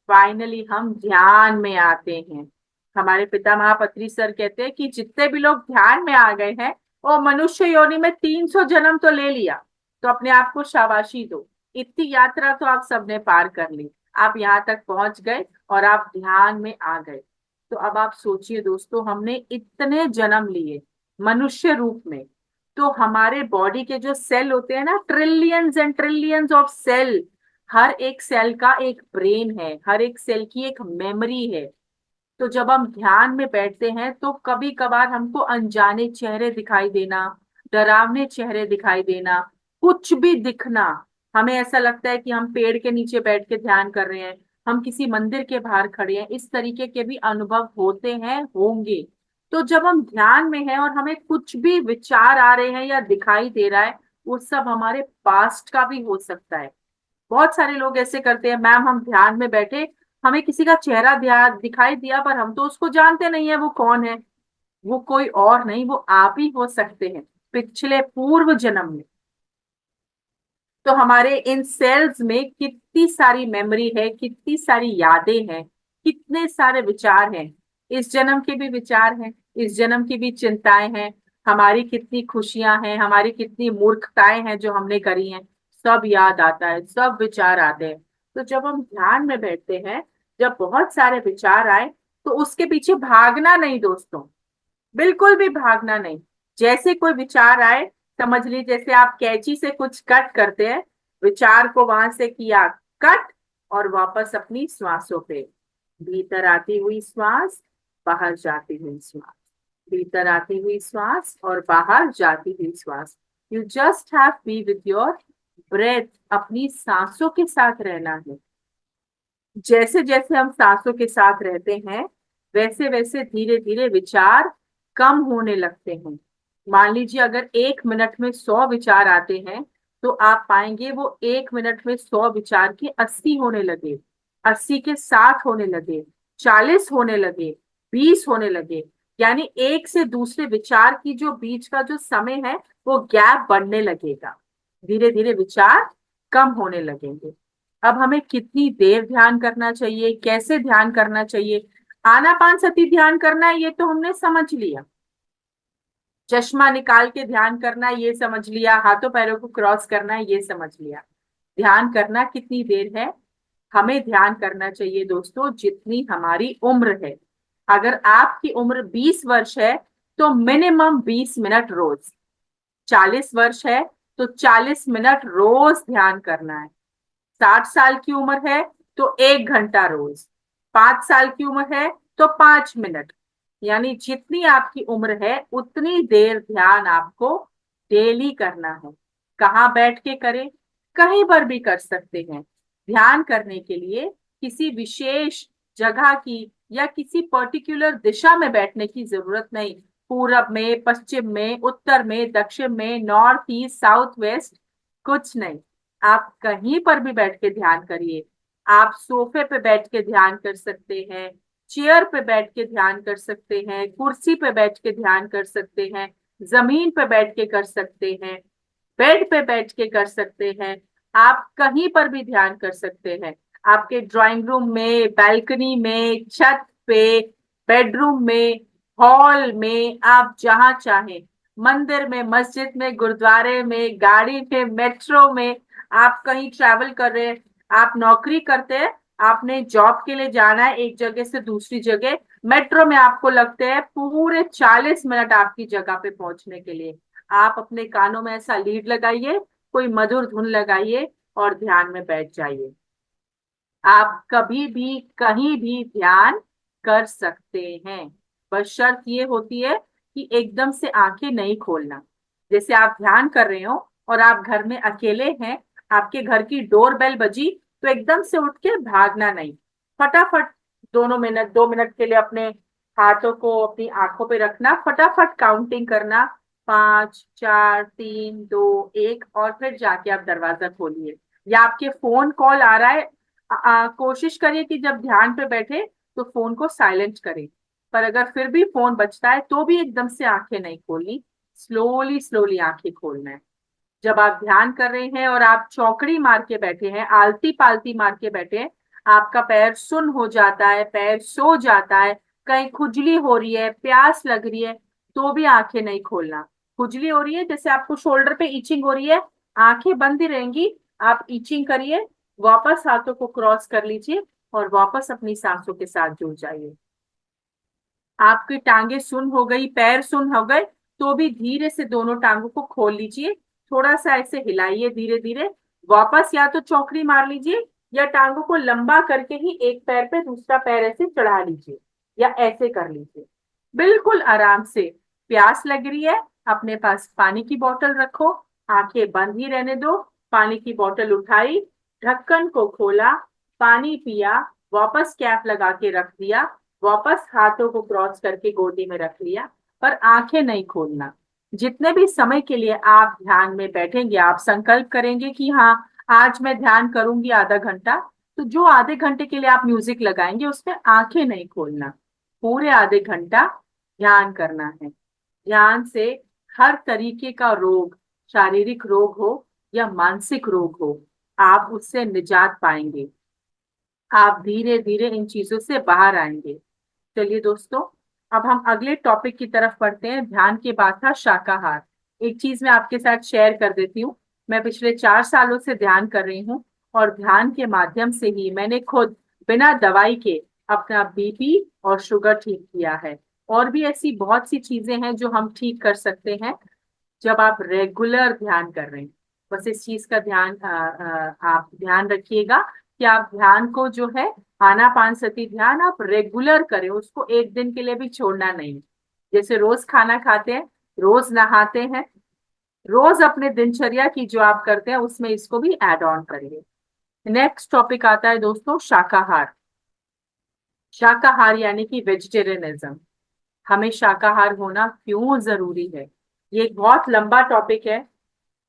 फाइनली हम ध्यान में आते हैं। हमारे पिता महापत्री सर कहते हैं कि जितने भी लोग ध्यान में आ गए हैं वो मनुष्य योनि में 300 जन्म तो ले लिया, तो अपने आप को शाबाशी दो। इतनी यात्रा तो आप सबने पार कर ली, आप यहाँ तक पहुंच गए और आप ध्यान में आ गए। तो अब आप सोचिए दोस्तों, हमने इतने जन्म लिए मनुष्य रूप में, तो हमारे बॉडी के जो सेल होते हैं ना, trillions and trillions of cell, हर एक सेल का एक ब्रेन है, हर एक सेल की एक मेमोरी है। तो जब हम ध्यान में बैठते हैं तो कभी कभार हमको अनजाने चेहरे दिखाई देना, डरावने चेहरे दिखाई देना, कुछ भी दिखना, हमें ऐसा लगता है कि हम पेड़ के नीचे बैठ के ध्यान कर रहे हैं, हम किसी मंदिर के बाहर खड़े हैं, इस तरीके के भी अनुभव होते हैं, होंगे। तो जब हम ध्यान में हैं और हमें कुछ भी विचार आ रहे हैं या दिखाई दे रहा है, वो सब हमारे पास्ट का भी हो सकता है। बहुत सारे लोग ऐसे करते हैं, मैम हम ध्यान में बैठे, हमें किसी का चेहरा दिखाई दिया पर हम तो उसको जानते नहीं है वो कौन है। वो कोई और नहीं, वो आप ही हो सकते हैं पिछले पूर्व जन्म में। तो हमारे इन सेल्स में कितनी सारी मेमोरी है, कितनी सारी यादें हैं, कितने सारे विचार हैं। इस जन्म के भी विचार हैं, इस जन्म की भी चिंताएं हैं, हमारी कितनी खुशियां हैं, हमारी कितनी मूर्खताएं हैं जो हमने करी हैं, सब याद आता है, सब विचार आते हैं। तो जब हम ध्यान में बैठते हैं, जब बहुत सारे विचार आए, तो उसके पीछे भागना नहीं दोस्तों, बिल्कुल भी भागना नहीं। जैसे कोई विचार आए, समझ लीजिए जैसे आप कैंची से कुछ कट करते हैं, विचार को वहां से किया कट, और वापस अपनी श्वासों पे, भीतर आती हुई श्वास, बाहर जाती हुई श्वास, भीतर आती हुई श्वास और बाहर जाती हुई श्वास। You just have be with your breath, अपनी सांसों के साथ रहना है। जैसे जैसे हम सांसों के साथ रहते हैं, वैसे वैसे धीरे धीरे विचार कम होने लगते हैं। मान लीजिए अगर 1 मिनट में 100 विचार आते हैं, तो आप पाएंगे वो 1 मिनट में 100 विचार के 80 होने लगे, 80 के 60 होने लगे, 40 होने लगे, 20 होने लगे। यानी एक से दूसरे विचार की जो बीच का जो समय है, वो गैप बढ़ने लगेगा, धीरे धीरे विचार कम होने लगेंगे। अब हमें कितनी देर ध्यान करना चाहिए, कैसे ध्यान करना चाहिए? आनापान सती ध्यान करना है, ये तो हमने समझ लिया। चश्मा निकाल के ध्यान करना है, ये समझ लिया। हाथों पैरों को क्रॉस करना है, ये समझ लिया। ध्यान करना कितनी देर है? हमें ध्यान करना चाहिए दोस्तों जितनी हमारी उम्र है। अगर आपकी उम्र 20 वर्ष है तो मिनिमम 20 मिनट रोज। 40 वर्ष है तो 40 मिनट रोज ध्यान करना है। 60 साल की उम्र है तो 1 घंटा रोज। 5 साल की उम्र है तो 5 मिनट। यानी जितनी आपकी उम्र है उतनी देर ध्यान आपको डेली करना है। कहाँ बैठ के करें? कहीं पर भी कर सकते हैं। ध्यान करने के लिए किसी विशेष जगह की या किसी पर्टिकुलर दिशा में बैठने की जरूरत नहीं। पूरब में, पश्चिम में, उत्तर में, दक्षिण में, नॉर्थ ईस्ट, साउथ वेस्ट, कुछ नहीं। आप कहीं पर भी बैठ के ध्यान करिए। आप सोफे पे बैठ के ध्यान कर सकते हैं, चेयर पे बैठ के ध्यान कर सकते हैं, कुर्सी पे बैठ के ध्यान कर सकते हैं, जमीन पे बैठ के कर सकते हैं, बेड पे बैठ के कर सकते हैं, आप कहीं पर भी ध्यान कर सकते हैं। आपके ड्राइंग रूम में, बालकनी में, छत पे, बेडरूम में, हॉल में, आप जहां चाहें, मंदिर में, मस्जिद में, गुरुद्वारे में, गाड़ी में, मेट्रो में, आप कहीं ट्रैवल कर रहे हैं, आप नौकरी करते हैं, आपने जॉब के लिए जाना है एक जगह से दूसरी जगह, मेट्रो में आपको लगते हैं पूरे 40 मिनट आपकी जगह पे पहुंचने के लिए। आप अपने कानों में ऐसा लीड लगाइए, कोई मधुर धुन लगाइए और ध्यान में बैठ जाइए। आप कभी भी कहीं भी ध्यान कर सकते हैं, बस शर्त ये होती है कि एकदम से आंखें नहीं खोलना। जैसे आप ध्यान कर रहे हो और आप घर में अकेले हैं, आपके घर की डोर बेल बजी, तो एकदम से उठ के भागना नहीं। फटाफट 2 मिनट 2 मिनट के लिए अपने हाथों को अपनी आंखों पे रखना, फटाफट काउंटिंग करना, 5 4 3 2 1, और फिर जाके आप दरवाजा खोलिए। या आपके फोन कॉल आ रहा है, कोशिश करिए कि जब ध्यान पे बैठे तो फोन को साइलेंट करें। पर अगर फिर भी फोन बजता है तो भी एकदम से आंखें नहीं खोलनी, स्लोली स्लोली आंखें खोलना है। जब आप ध्यान कर रहे हैं और आप चौकड़ी मार के बैठे हैं, आलती पालती मार के बैठे हैं, आपका पैर सुन्न हो जाता है, पैर सो जाता है, कहीं खुजली हो रही है, प्यास लग रही है, तो भी आंखें नहीं खोलना। खुजली हो रही है, जैसे आपको शोल्डर पे इचिंग हो रही है, आंखें बंद ही रहेंगी, आप इचिंग करिए, वापस हाथों को क्रॉस कर लीजिए और वापस अपनी सांसों के साथ जुड़ जाइए। आपकी टांगे सुन हो गई, पैर सुन हो गए, तो भी धीरे से दोनों टांगों को खोल लीजिए, थोड़ा सा ऐसे हिलाइए धीरे धीरे, वापस या तो चौकड़ी मार लीजिए या टांगों को लंबा करके ही एक पैर पे दूसरा पैर ऐसे चढ़ा लीजिए या ऐसे कर लीजिए, बिल्कुल आराम से। प्यास लग रही है, अपने पास पानी की बोतल रखो, आंखें बंद ही रहने दो, पानी की बोतल उठाई, ढक्कन को खोला, पानी पिया, वापस कैप लगा के रख दिया, वापस हाथों को क्रॉस करके गोदी में रख लिया, पर आंखें नहीं खोलना। जितने भी समय के लिए आप ध्यान में बैठेंगे, आप संकल्प करेंगे कि हाँ, आज मैं ध्यान करूंगी आधा घंटा, तो जो आधे घंटे के लिए आप म्यूजिक लगाएंगे उसमें आंखें नहीं खोलना, पूरे आधे घंटा ध्यान करना है। ध्यान से हर तरीके का रोग, शारीरिक रोग हो या मानसिक रोग हो, आप उससे निजात पाएंगे, आप धीरे धीरे इन चीजों से बाहर आएंगे। चलिए दोस्तों, अब हम अगले टॉपिक की तरफ बढ़ते हैं। ध्यान के बाद था शाकाहार। एक चीज मैं आपके साथ शेयर कर देती हूँ, मैं पिछले 4 सालों से ध्यान कर रही हूँ और ध्यान के माध्यम से ही मैंने खुद बिना दवाई के अपना बीपी और शुगर ठीक किया है। और भी ऐसी बहुत सी चीजें हैं जो हम ठीक कर सकते हैं जब आप रेगुलर ध्यान कर रहे हैं। बस इस चीज का ध्यान आप ध्यान रखिएगा कि आप ध्यान को जो है, आनापानसती ध्यान आप रेगुलर करें, उसको एक दिन के लिए भी छोड़ना नहीं। जैसे रोज खाना खाते हैं, रोज नहाते हैं, रोज अपने दिनचर्या की जो आप करते हैं उसमें इसको भी ऐड ऑन करिए। नेक्स्ट टॉपिक आता है दोस्तों, शाकाहार। शाकाहार यानी कि वेजिटेरियनिज्म। हमें शाकाहार होना क्यों जरूरी है, ये एक बहुत लंबा टॉपिक है।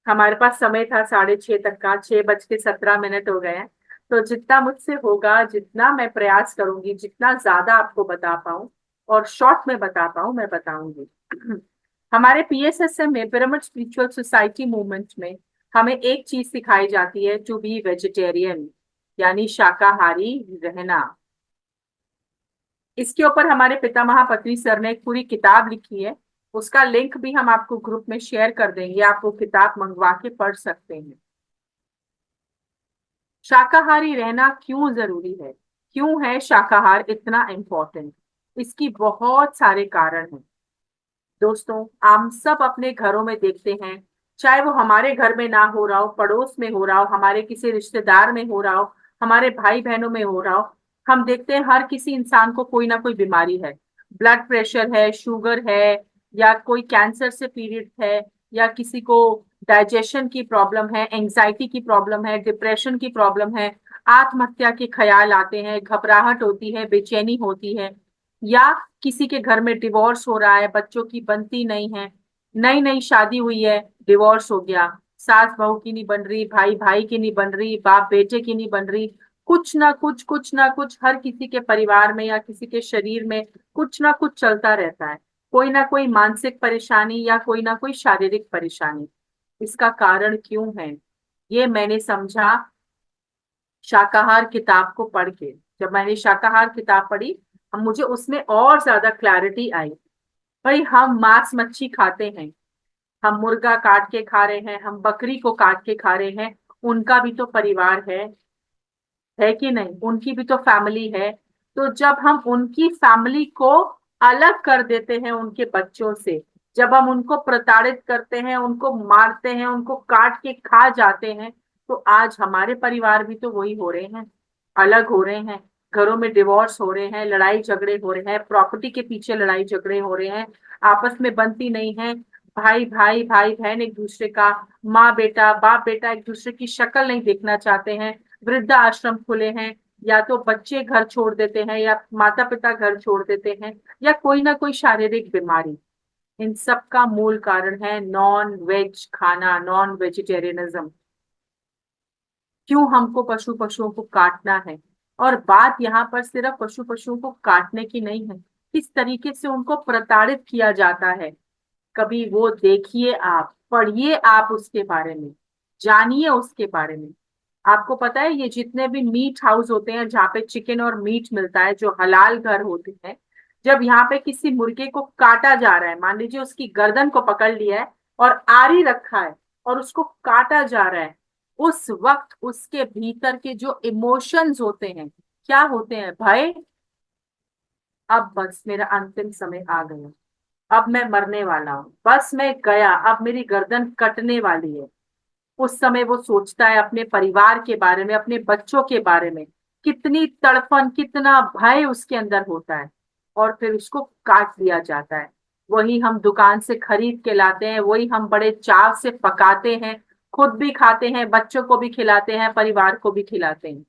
हमारे पास समय था 6:30 तक का, 6:17 हो गए हैं, तो जितना मुझसे होगा, जितना मैं प्रयास करूंगी, जितना ज्यादा आपको बता पाऊं और शॉर्ट में बता पाऊं, मैं बताऊंगी। हमारे पीएसएसएम में, पिरामिड स्पिरिचुअल सोसाइटी मूवमेंट में, हमें एक चीज सिखाई जाती है, टू बी वेजिटेरियन, यानी शाकाहारी रहना। इसके ऊपर हमारे पितामह पत्री सर ने एक पूरी किताब लिखी है, उसका लिंक भी हम आपको ग्रुप में शेयर कर देंगे, आप वो किताब मंगवा के पढ़ सकते हैं। शाकाहारी रहना क्यों जरूरी है, क्यों है शाकाहार इतना इम्पोर्टेंट? इसकी बहुत सारे कारण हैं दोस्तों। हम सब अपने घरों में देखते हैं, चाहे वो हमारे घर में ना हो रहा हो, पड़ोस में हो रहा हो, हमारे किसी रिश्तेदार में हो रहा हो, हमारे भाई बहनों में हो रहा हो, हम देखते हैं हर किसी इंसान को कोई ना कोई बीमारी है। ब्लड प्रेशर है, शुगर है, या कोई कैंसर से पीड़ित है, या किसी को डाइजेशन की प्रॉब्लम है, एंजाइटी की प्रॉब्लम है, डिप्रेशन की प्रॉब्लम है, आत्महत्या के ख्याल आते हैं, घबराहट होती है, बेचैनी होती है, या किसी के घर में डिवोर्स हो रहा है, बच्चों की बनती नहीं है, नई नई शादी हुई है, डिवोर्स हो गया, सास बहू की नहीं बन रही, भाई भाई की नहीं बन रही, बाप बेटे की नहीं बन रही, कुछ ना कुछ हर किसी के परिवार में या किसी के शरीर में कुछ ना कुछ चलता रहता है। कोई ना कोई मानसिक परेशानी या कोई ना कोई शारीरिक परेशानी। इसका कारण क्यों है, ये मैंने समझा शाकाहार किताब को पढ़ के। जब मैंने शाकाहार किताब पढ़ी, अब मुझे उसमें और ज्यादा क्लैरिटी आई। भाई हम मांस मच्छी खाते हैं, हम मुर्गा काट के खा रहे हैं, हम बकरी को काट के खा रहे हैं, उनका भी तो परिवार है कि नहीं, उनकी भी तो फैमिली है। तो जब हम उनकी फैमिली को अलग कर देते हैं उनके बच्चों से, जब हम उनको प्रताड़ित करते हैं, उनको मारते हैं, उनको काट के खा जाते हैं, तो आज हमारे परिवार भी तो वही हो रहे हैं, अलग हो रहे हैं। घरों में डिवोर्स हो रहे हैं, लड़ाई झगड़े हो रहे हैं, प्रॉपर्टी के पीछे लड़ाई झगड़े हो रहे हैं, आपस में बनती नहीं है। भाई भाई भाई बहन एक दूसरे का, माँ बेटा बाप बेटा एक दूसरे की शक्ल नहीं देखना चाहते हैं। वृद्धा आश्रम खुले हैं, या तो बच्चे घर छोड़ देते हैं या माता पिता घर छोड़ देते हैं, या कोई ना कोई शारीरिक बीमारी। इन सब का मूल कारण है नॉन वेज खाना, नॉन वेजिटेरियनिज्म। क्यों हमको पशुओं को काटना है। और बात यहाँ पर सिर्फ पशुओं को काटने की नहीं है, किस तरीके से उनको प्रताड़ित किया जाता है। कभी वो देखिए, आप पढ़िए, आप उसके बारे में जानिए, उसके बारे में। आपको पता है ये जितने भी मीट हाउस होते हैं जहाँ पे चिकन और मीट मिलता है, जो हलाल घर होते हैं, जब यहाँ पे किसी मुर्गे को काटा जा रहा है, मान लीजिए उसकी गर्दन को पकड़ लिया है और आरी रखा है और उसको काटा जा रहा है, उस वक्त उसके भीतर के जो इमोशंस होते हैं, क्या होते हैं, भय। अब बस मेरा अंतिम समय आ गया, अब मैं मरने वाला हूं, बस मैं गया, अब मेरी गर्दन कटने वाली है। उस समय वो सोचता है अपने परिवार के बारे में, अपने बच्चों के बारे में, कितनी तड़फन, कितना भय उसके अंदर होता है। और फिर उसको काट दिया जाता है। वही हम दुकान से खरीद के लाते हैं, वही हम बड़े चाव से पकाते हैं, खुद भी खाते हैं, बच्चों को भी खिलाते हैं, परिवार को भी खिलाते हैं।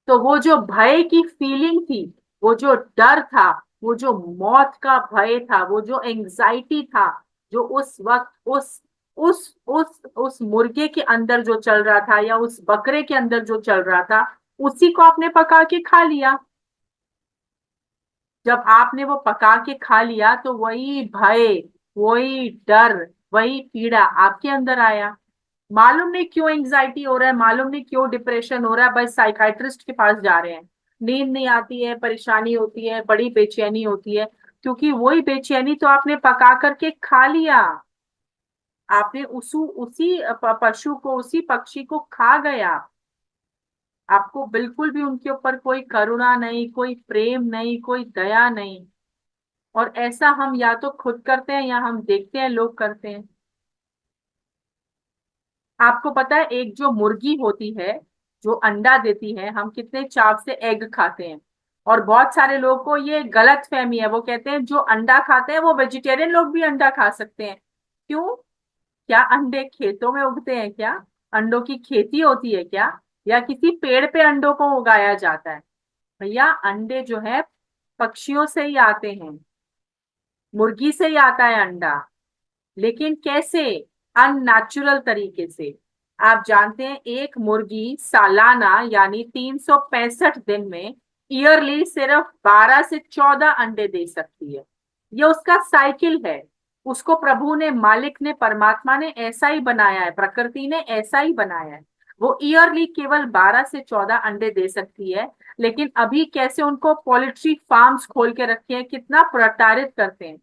तो वो जो भय की फीलिंग थी, वो जो डर था, वो जो मौत का भय था, वो जो एंजाइटी था, जो उस वक्त उस मुर्गे के अंदर जो चल रहा था या उस बकरे के अंदर जो चल रहा था, उसी को आपने पका के खा लिया। जब आपने वो पका के खा लिया तो वही भय, वही डर, वही पीड़ा आपके अंदर आया। मालूम नहीं क्यों एंजाइटी हो रहा है, मालूम नहीं क्यों डिप्रेशन हो रहा है, बस साइकाइट्रिस्ट के पास जा रहे हैं। नींद नहीं आती है, परेशानी होती है, बड़ी बेचैनी होती है, क्योंकि वही बेचैनी तो आपने पका करके खा लिया। आपने उसी पशु को, उसी पक्षी को खा गया। आपको बिल्कुल भी उनके ऊपर कोई करुणा नहीं, कोई प्रेम नहीं, कोई दया नहीं। और ऐसा हम या तो खुद करते हैं या हम देखते हैं लोग करते हैं। आपको पता है एक जो मुर्गी होती है, जो अंडा देती है, हम कितने चाव से एग खाते हैं। और बहुत सारे लोगों को ये गलत फहमी है, वो कहते हैं जो अंडा खाते हैं वो वेजिटेरियन लोग भी अंडा खा सकते हैं। क्यों? क्या अंडे खेतों में उगते हैं क्या? अंडों की खेती होती है क्या? या किसी पेड़ पे अंडों को उगाया जाता है? भैया अंडे जो है पक्षियों से ही आते हैं, मुर्गी से ही आता है अंडा। लेकिन कैसे? अननेचुरल तरीके से। आप जानते हैं एक मुर्गी सालाना यानी 365 दिन में ईयरली सिर्फ 12 से 14 अंडे दे सकती है। ये उसका साइकिल है। उसको प्रभु ने, मालिक ने, परमात्मा ने ऐसा ही बनाया है, प्रकृति ने ऐसा ही बनाया है। वो ईयरली केवल 12 से 14 अंडे दे सकती है। लेकिन अभी कैसे उनको पोल्ट्री फार्म्स खोल के रखे हैं, कितना प्रताड़ित करते हैं,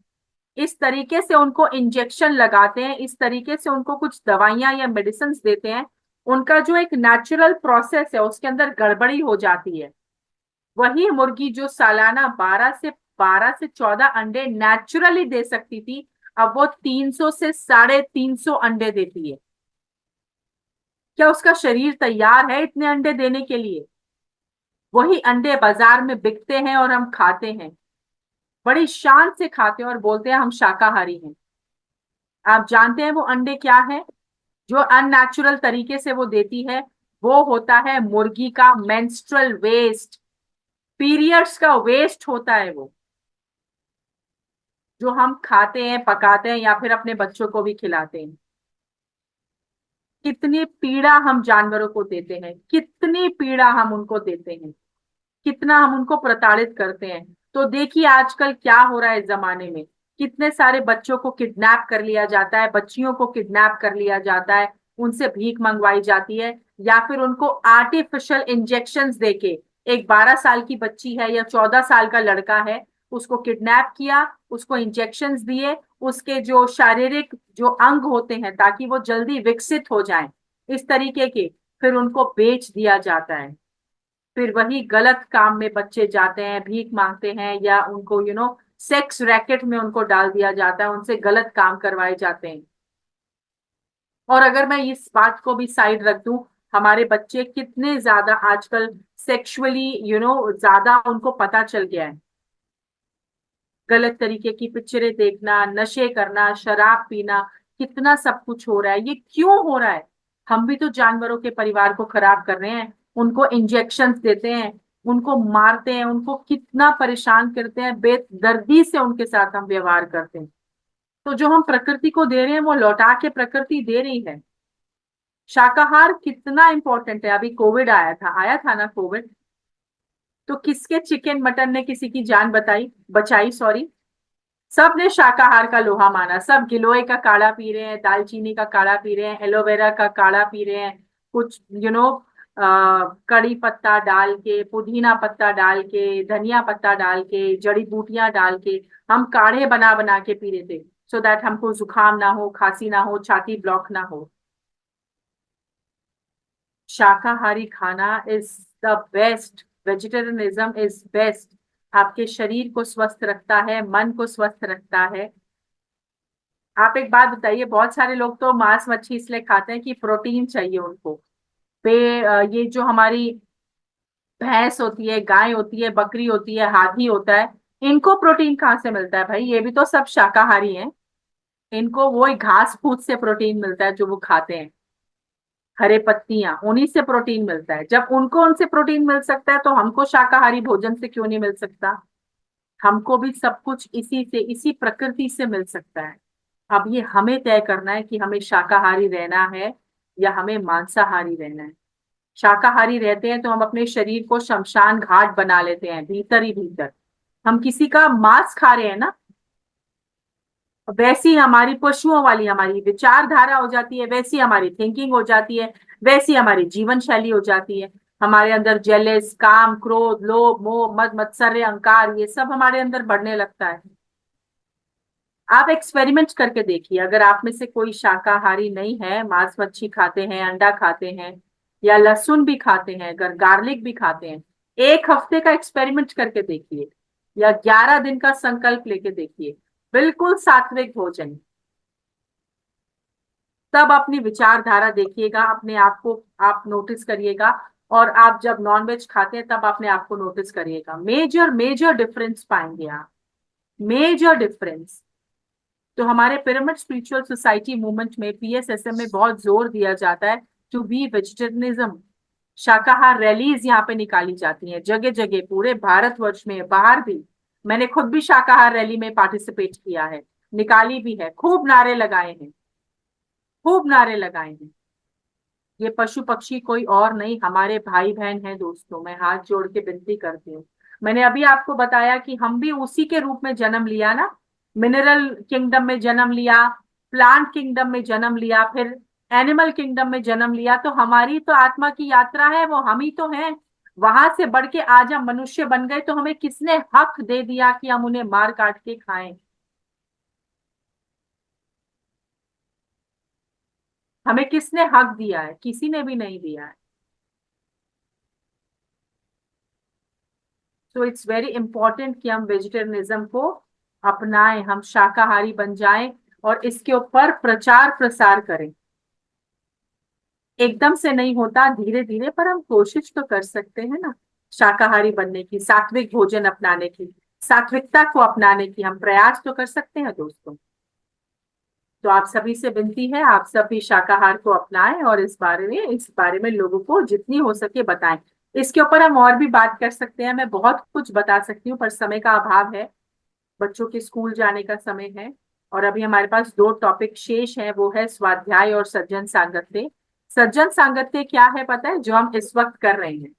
इस तरीके से उनको इंजेक्शन लगाते हैं, इस तरीके से उनको कुछ दवाइयां या मेडिसिन देते हैं। उनका जो एक नेचुरल प्रोसेस है उसके अंदर गड़बड़ी हो जाती है। वही मुर्गी जो सालाना 12 से 14 अंडे नेचुरली दे सकती थी, अब वो 300 से 350 अंडे देती है। क्या उसका शरीर तैयार है इतने अंडे देने के लिए? वही अंडे बाजार में बिकते हैं और हम खाते हैं, बड़ी शान से खाते हैं और बोलते हैं हम शाकाहारी हैं। आप जानते हैं वो अंडे क्या है जो अननेचुरल तरीके से वो देती है? वो होता है मुर्गी का मेंस्ट्रुअल वेस्ट, पीरियड्स का वेस्ट होता है वो, जो हम खाते हैं, पकाते हैं या फिर अपने बच्चों को भी खिलाते हैं। कितनी पीड़ा हम जानवरों को देते हैं, कितनी पीड़ा हम उनको देते हैं, कितना हम उनको प्रताड़ित करते हैं। तो देखिए आजकल क्या हो रहा है इस जमाने में, कितने सारे बच्चों को किडनैप कर लिया जाता है, बच्चियों को किडनैप कर लिया जाता है, उनसे भीख मंगवाई जाती है, या फिर उनको आर्टिफिशियल इंजेक्शंस देके, एक 12 साल की बच्ची है या 14 साल का लड़का है, उसको किडनैप किया, उसको इंजेक्शंस दिए, उसके जो शारीरिक जो अंग होते हैं ताकि वो जल्दी विकसित हो जाएं, इस तरीके के, फिर उनको बेच दिया जाता है। फिर वही गलत काम में बच्चे जाते हैं, भीख मांगते हैं, या उनको सेक्स रैकेट में उनको डाल दिया जाता है, उनसे गलत काम करवाए जाते हैं। और अगर मैं इस बात को भी साइड रख दूं, हमारे बच्चे कितने ज्यादा आजकल सेक्सुअली ज्यादा उनको पता चल गया है। गलत तरीके की पिक्चरें देखना, नशे करना, शराब पीना, कितना सब कुछ हो रहा है। ये क्यों हो रहा है? हम भी तो जानवरों के परिवार को खराब कर रहे हैं, उनको इंजेक्शंस देते हैं, उनको मारते हैं, उनको कितना परेशान करते हैं, बेदर्दी से उनके साथ हम व्यवहार करते हैं। तो जो हम प्रकृति को दे रहे हैं वो लौटा के प्रकृति दे रही है। शाकाहार कितना इंपॉर्टेंट है। अभी कोविड आया था ना कोविड, तो किसके चिकन मटन ने किसी की जान बचाई, सॉरी। सब ने शाकाहार का लोहा माना, सब गिलोय का काढ़ा पी रहे हैं, दालचीनी का काढ़ा पी रहे हैं, एलोवेरा का काढ़ा पी रहे हैं, कुछ कड़ी पत्ता डाल के, पुदीना पत्ता डाल के, धनिया पत्ता डाल के, जड़ी बूटियां डाल के हम काढ़े बना बना के पी रहे थे, सो दैट हमको जुकाम ना हो, खांसी ना हो, छाती ब्लॉक ना हो। शाकाहारी खाना is the best, vegetarianism is best. आपके शरीर को स्वस्थ रखता है, मन को स्वस्थ रखता है। आप एक बात बताइए, बहुत सारे लोग तो मांस मच्छी इसलिए खाते हैं कि प्रोटीन चाहिए उनको। ये जो हमारी भैंस होती है, गाय होती है, बकरी होती है, हाथी होता है, इनको प्रोटीन कहाँ से मिलता है भाई? ये भी तो सब शाकाहारी हैं। इनको वो घास फूस से प्रोटीन मिलता है जो वो खाते हैं, हरे पत्तियां, उन्हीं से प्रोटीन मिलता है। जब उनको उनसे प्रोटीन मिल सकता है तो हमको शाकाहारी भोजन से क्यों नहीं मिल सकता? हमको भी सब कुछ इसी से, इसी प्रकृति से मिल सकता है। अब ये हमें तय करना है कि हमें शाकाहारी रहना है या हमें मांसाहारी रहना है। शाकाहारी रहते हैं तो हम अपने शरीर को शमशान घाट बना लेते हैं, भीतर ही भीतर। हम किसी का मांस खा रहे हैं ना, वैसी हमारी पशुओं वाली हमारी विचारधारा हो जाती है, वैसी हमारी थिंकिंग हो जाती है, वैसी हमारी जीवन शैली हो जाती है। हमारे अंदर जेलस, काम, क्रोध, लोभ, मोह, मद मत्सर्य, अहंकार, ये सब हमारे अंदर बढ़ने लगता है। आप एक्सपेरिमेंट करके देखिए, अगर आप में से कोई शाकाहारी नहीं है, मांस मच्छी खाते हैं, अंडा खाते हैं, या लहसुन भी खाते हैं, अगर गार्लिक भी खाते हैं, 1 हफ्ते का एक्सपेरिमेंट करके देखिए, या 11 दिन का संकल्प लेके देखिए, बिल्कुल सात्विक भोजन। तब अपनी विचारधारा देखिएगा, अपने आप को आप नोटिस करिएगा। और आप जब नॉनवेज खाते हैं तब अपने आप को नोटिस करिएगा, मेजर मेजर डिफरेंस पाएंगे आप, मेजर डिफरेंस। तो हमारे पिरामिड स्पिरिचुअल सोसाइटी मूवमेंट में, पीएसएसएम में बहुत जोर दिया जाता है टू बी वेजिटेरियनिज्म। शाकाहार रैलीज यहाँ पे निकाली जाती हैं जगह जगह, पूरे भारतवर्ष में, बाहर भी। मैंने खुद भी शाकाहार रैली में पार्टिसिपेट किया है, निकाली भी है, खूब नारे लगाए हैं, खूब नारे लगाए हैं। ये पशु पक्षी कोई और नहीं, हमारे भाई बहन हैं दोस्तों, मैं हाथ जोड़ के विनती करती हूँ। मैंने अभी आपको बताया कि हम भी उसी के रूप में जन्म लिया ना, मिनरल किंगडम में जन्म लिया, प्लांट किंगडम में जन्म लिया, फिर एनिमल किंगडम में जन्म लिया। तो हमारी तो आत्मा की यात्रा है, वो हम ही तो हैं। वहां से बढ़ के आज हम मनुष्य बन गए, तो हमें किसने हक दे दिया कि हम उन्हें मार काट के खाएं? हमें किसने हक दिया है? किसी ने भी नहीं दिया है। तो इट्स वेरी इंपॉर्टेंट कि हम वेजिटेरियनिज्म को अपनाएं, हम शाकाहारी बन जाएं और इसके ऊपर प्रचार प्रसार करें। एकदम से नहीं होता, धीरे धीरे, पर हम कोशिश तो कर सकते हैं ना, शाकाहारी बनने की, सात्विक भोजन अपनाने की, सात्विकता को अपनाने की हम प्रयास तो कर सकते हैं दोस्तों। तो आप सभी से विनती है, आप सभी शाकाहार को अपनाएं और इस बारे में लोगों को जितनी हो सके बताएं। इसके ऊपर हम और भी बात कर सकते हैं, मैं बहुत कुछ बता सकती हूँ, पर समय का अभाव है, बच्चों के स्कूल जाने का समय है। और अभी हमारे पास 2 टॉपिक शेष है, वो है स्वाध्याय और सज्जन सांगत्य। सज्जन सांगत्य क्या है पता है? जो हम इस वक्त कर रहे हैं,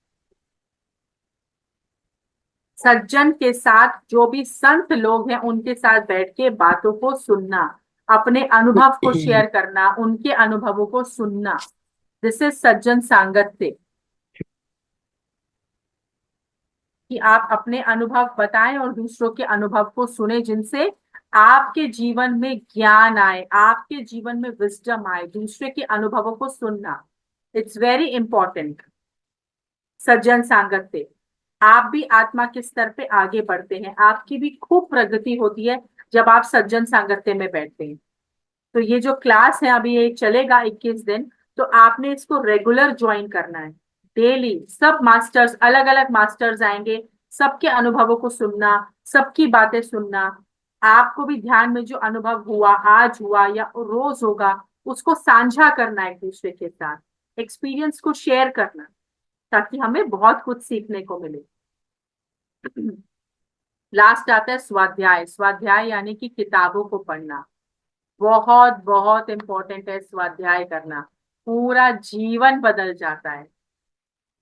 सज्जन के साथ, जो भी संत लोग हैं उनके साथ बैठ के बातों को सुनना, अपने अनुभव को शेयर करना, उनके अनुभवों को सुनना, दिस इज सज्जन सांगत्य। कि आप अपने अनुभव बताएं और दूसरों के अनुभव को सुने, जिनसे आपके जीवन में ज्ञान आए, आपके जीवन में विजडम आए। दूसरे के अनुभवों को सुनना, इट्स वेरी इंपॉर्टेंट। सज्जन सांगत्य, आप भी आत्मा के स्तर पे आगे बढ़ते हैं, आपकी भी खूब प्रगति होती है जब आप सज्जन सांगत्य में बैठते हैं। तो ये जो क्लास है अभी ये चलेगा 21 दिन, तो आपने इसको रेगुलर ज्वाइन करना है। डेली सब मास्टर्स, अलग अलग मास्टर्स आएंगे, सबके अनुभवों को सुनना, सबकी बातें सुनना। आपको भी ध्यान में जो अनुभव हुआ, आज हुआ या रोज होगा, उसको साझा करना एक दूसरे के साथ, एक्सपीरियंस को शेयर करना, ताकि हमें बहुत कुछ सीखने को मिले। लास्ट आता है स्वाध्याय। स्वाध्याय यानी कि किताबों को पढ़ना, बहुत बहुत इंपॉर्टेंट है। स्वाध्याय करना पूरा जीवन बदल जाता है।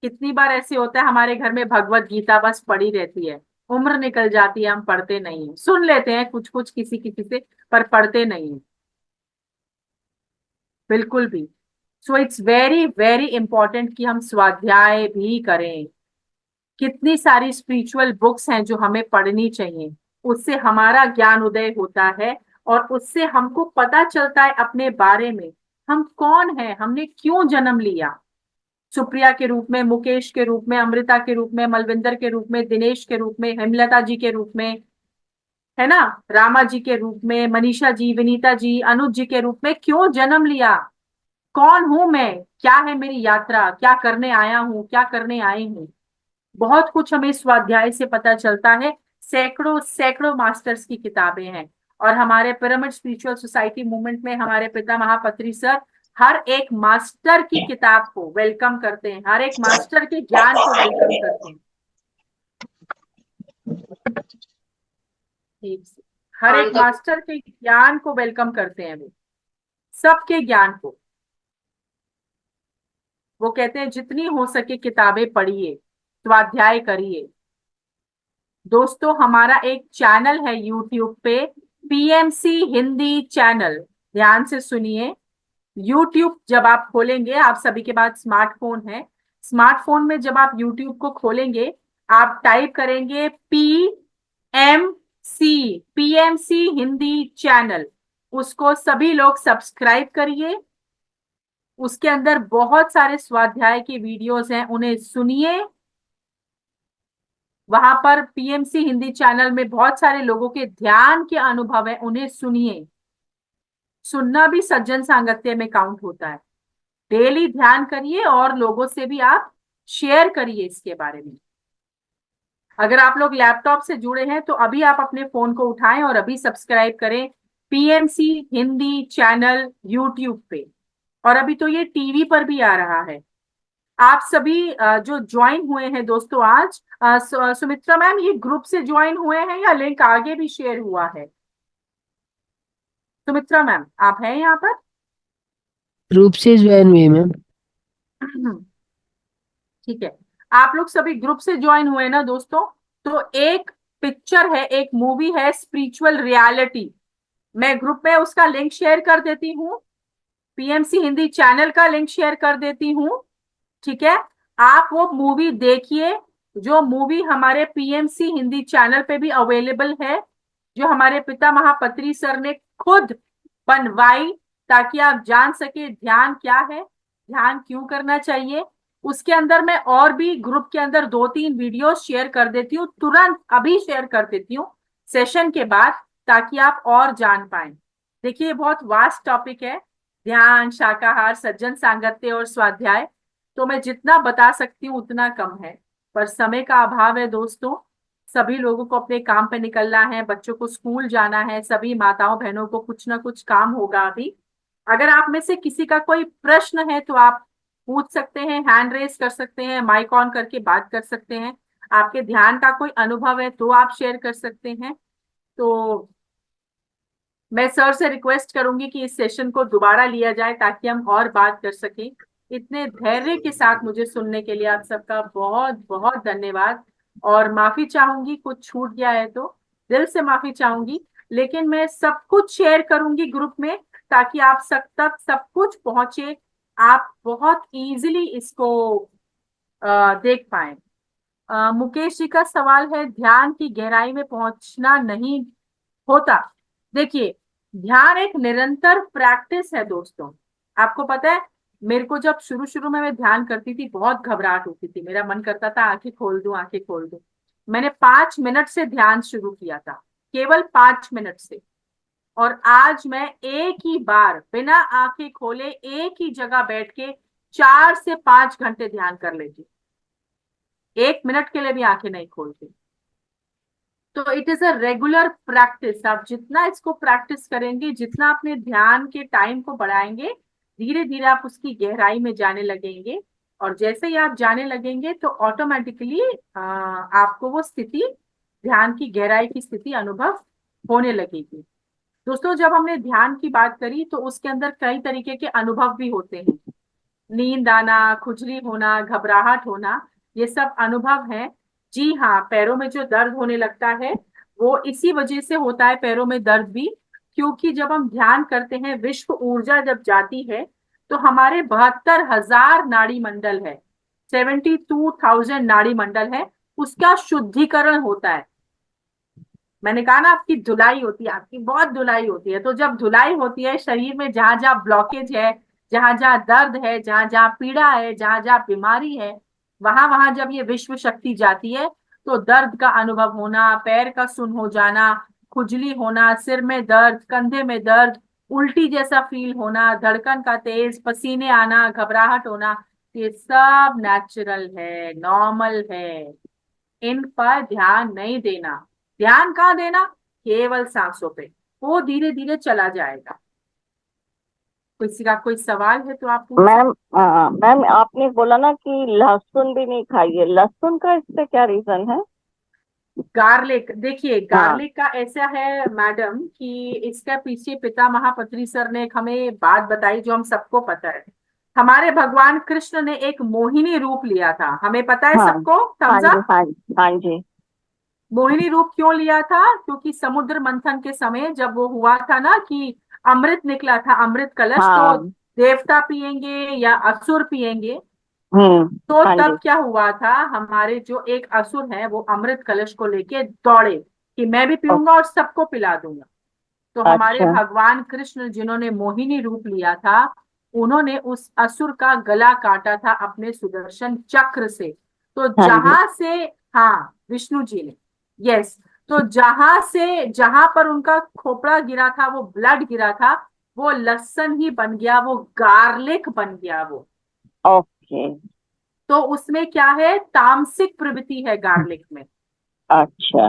कितनी बार ऐसे होता है हमारे घर में भगवत गीता बस पड़ी रहती है, उम्र निकल जाती है, हम पढ़ते नहीं है, सुन लेते हैं कुछ कुछ किसी किसी से, पर पढ़ते नहीं है बिल्कुल भी। So it's very very important कि हम स्वाध्याय भी करें। कितनी सारी स्पिरिचुअल बुक्स हैं जो हमें पढ़नी चाहिए, उससे हमारा ज्ञान उदय होता है और उससे हमको पता चलता है अपने बारे में, हम कौन है, हमने क्यों जन्म लिया। सुप्रिया के रूप में, मुकेश के रूप में, अमृता के रूप में, मलविंदर के रूप में, दिनेश के रूप में, हेमलता जी के रूप में, है ना, रामा जी के रूप में, मनीषा जी, विनीता जी, अनुज जी के रूप में क्यों जन्म लिया, कौन हूं मैं, क्या है मेरी यात्रा, क्या करने आया हूं, क्या करने आई हूं। बहुत कुछ हमें स्वाध्याय से पता चलता है। सैकड़ों सैकड़ों मास्टर्स की किताबें हैं, और हमारे पिरामिड स्पिरिचुअल सोसाइटी मूवमेंट में हमारे पिता महापत्री सर हर एक मास्टर की किताब को वेलकम करते हैं, हर एक मास्टर के ज्ञान को वेलकम करते हैं। ठीक से हर एक मास्टर के ज्ञान को वेलकम करते हैं, वो सबके ज्ञान को। वो कहते हैं जितनी हो सके किताबें पढ़िए, स्वाध्याय करिए। दोस्तों हमारा एक चैनल है यूट्यूब पे, पीएमसी हिंदी चैनल, ध्यान से सुनिए। यूट्यूब जब आप खोलेंगे, आप सभी के पास स्मार्टफोन है, स्मार्टफोन में जब आप यूट्यूब को खोलेंगे, आप टाइप करेंगे पीएमसी हिंदी चैनल, उसको सभी लोग सब्सक्राइब करिए। उसके अंदर बहुत सारे स्वाध्याय के वीडियोस हैं, उन्हें सुनिए। वहां पर पीएमसी हिंदी चैनल में बहुत सारे लोगों के ध्यान के अनुभव है, उन्हें सुनिए। सुनना भी सज्जन सांगत्य में काउंट होता है। डेली ध्यान करिए और लोगों से भी आप शेयर करिए इसके बारे में। अगर आप लोग लैपटॉप से जुड़े हैं तो अभी आप अपने फोन को उठाएं और अभी सब्सक्राइब करें पीएमसी हिंदी चैनल यूट्यूब पे। और अभी तो ये टीवी पर भी आ रहा है। आप सभी जो ज्वाइन हुए हैं दोस्तों आज, सुमित्रा मैम ये ग्रुप से ज्वाइन हुए हैं या लिंक आगे भी शेयर हुआ है? सुमित्रा मैम आप हैं यहाँ पर? ग्रुप से ज्वाइन हुए मैम। ठीक है, आप लोग सभी ग्रुप से ज्वाइन हुए ना दोस्तों। तो एक पिक्चर है, एक मूवी है स्पिरिचुअल रियलिटी, मैं ग्रुप में उसका लिंक शेयर कर देती हूँ, पीएमसी हिंदी चैनल का लिंक शेयर कर देती हूँ। ठीक है, आप वो मूवी देखिए, जो मूवी हमारे पीएमसी हिंदी चैनल पे भी अवेलेबल है, जो हमारे पिता महापत्री सर ने खुद बनवाई, ताकि आप जान सके ध्यान क्या है, ध्यान क्यों करना चाहिए। उसके अंदर मैं और भी ग्रुप के अंदर 2-3 वीडियो शेयर कर देती हूँ, तुरंत अभी शेयर कर देती हूँ सेशन के बाद, ताकि आप और जान पाए। देखिए ये बहुत वास्ट टॉपिक है, ध्यान, शाकाहार, सज्जन सांगत्य और स्वाध्याय। तो मैं जितना बता सकती हूँ उतना कम है, पर समय का अभाव है दोस्तों। सभी लोगों को अपने काम पे निकलना है, बच्चों को स्कूल जाना है, सभी माताओं बहनों को कुछ ना कुछ काम होगा अभी। अगर आप में से किसी का कोई प्रश्न है तो आप पूछ सकते हैं, हैंड रेज कर सकते हैं, माइक ऑन करके बात कर सकते हैं। आपके ध्यान का कोई अनुभव है तो आप शेयर कर सकते हैं। तो मैं सर से रिक्वेस्ट करूंगी कि इस सेशन को दोबारा लिया जाए ताकि हम और बात कर सकें। इतने धैर्य के साथ मुझे सुनने के लिए आप सबका बहुत बहुत धन्यवाद। और माफी चाहूंगी कुछ छूट गया है तो, दिल से माफी चाहूंगी। लेकिन मैं सब कुछ शेयर करूंगी ग्रुप में, ताकि आप तक सब कुछ पहुंचे, आप बहुत इजीली इसको देख पाए। मुकेश जी का सवाल है, ध्यान की गहराई में पहुंचना नहीं होता। देखिए, ध्यान एक निरंतर प्रैक्टिस है दोस्तों। आपको पता है, मेरे को जब शुरू शुरू में मैं ध्यान करती थी बहुत घबराहट होती थी, मेरा मन करता था आंखें खोल दूं आंखें खोल दूं। मैंने 5 मिनट से ध्यान शुरू किया था, केवल 5 मिनट से, और आज मैं एक ही बार बिना आंखें खोले एक ही जगह बैठ के 4 से 5 घंटे ध्यान कर लेती, 1 मिनट के लिए भी आंखें नहीं खोलती। तो it is a regular practice. आप जितना इसको प्रैक्टिस करेंगे, जितना अपने ध्यान के टाइम को बढ़ाएंगे, धीरे धीरे आप उसकी गहराई में जाने लगेंगे। और जैसे ही आप जाने लगेंगे तो ऑटोमेटिकली आपको वो स्थिति, ध्यान की गहराई की स्थिति अनुभव होने लगेगी। दोस्तों, जब हमने ध्यान की बात करी तो उसके अंदर कई तरीके के अनुभव भी होते हैं। नींद आना, खुजली होना, घबराहट होना, ये सब अनुभव हैं। जी हाँ, पैरों में जो दर्द होने लगता है वो इसी वजह से होता है, पैरों में दर्द भी, क्योंकि जब हम ध्यान करते हैं, विश्व ऊर्जा जब जाती है तो हमारे 72,000 नाड़ी मंडल है, 72,000 नाड़ी मंडल है, उसका शुद्धिकरण होता है। मैंने कहा ना, आपकी धुलाई होती है, आपकी बहुत धुलाई होती है। तो जब धुलाई होती है शरीर में, जहां जहां ब्लॉकेज है, जहां जहां दर्द है, जहां जहां पीड़ा है, जहां जहां बीमारी है, वहां वहां जब ये विश्व शक्ति जाती है तो दर्द का अनुभव होना, पैर का सुन्न हो जाना, खुजली होना, सिर में दर्द, कंधे में दर्द, उल्टी जैसा फील होना, धड़कन का तेज, पसीने आना, घबराहट होना, ये सब नेचुरल है, नॉर्मल है। इन पर ध्यान नहीं देना। ध्यान कहाँ देना? केवल सांसों पे, वो धीरे धीरे चला जाएगा। किसी का कोई सवाल है तो आप पूछ सकते। मैम, मैम आपने बोला ना कि लहसुन भी नहीं खाइए, लहसुन का इससे क्या रीजन है? गार्लिक, देखिए हाँ। गार्लिक का ऐसा है मैडम कि इसका पीछे पिता महापत्री सर ने एक हमें बात बताई जो हम सबको पता है। हमारे भगवान कृष्ण ने एक मोहिनी रूप लिया था, हमें पता है हाँ। सबको, हाँ समझा? जी, हाँ जी, हाँ जी। मोहिनी रूप क्यों लिया था? क्योंकि समुद्र मंथन के समय जब वो हुआ था ना कि अमृत निकला था, अमृत कलश, तो हाँ। देवता पिएंगे या असुर पिएंगे? तो हाँ जी। तब क्या हुआ था, हमारे जो एक असुर है वो अमृत कलश को लेके दौड़े कि मैं भी ओ, पीऊंगा और सबको पिला दूंगा। तो हमारे अच्छा। भगवान कृष्ण जिन्होंने मोहिनी रूप लिया था, उन्होंने उस असुर का गला काटा था अपने सुदर्शन चक्र से। तो हाँ जी। जहां से, हाँ विष्णु जी ने, यस, तो जहां से, जहां पर उनका खोपड़ा गिरा था, वो ब्लड गिरा था, वो लहसुन ही बन गया, वो गार्लिक बन गया वो। ओके। तो उसमें क्या है, तामसिक प्रवृत्ति है गार्लिक में, अच्छा।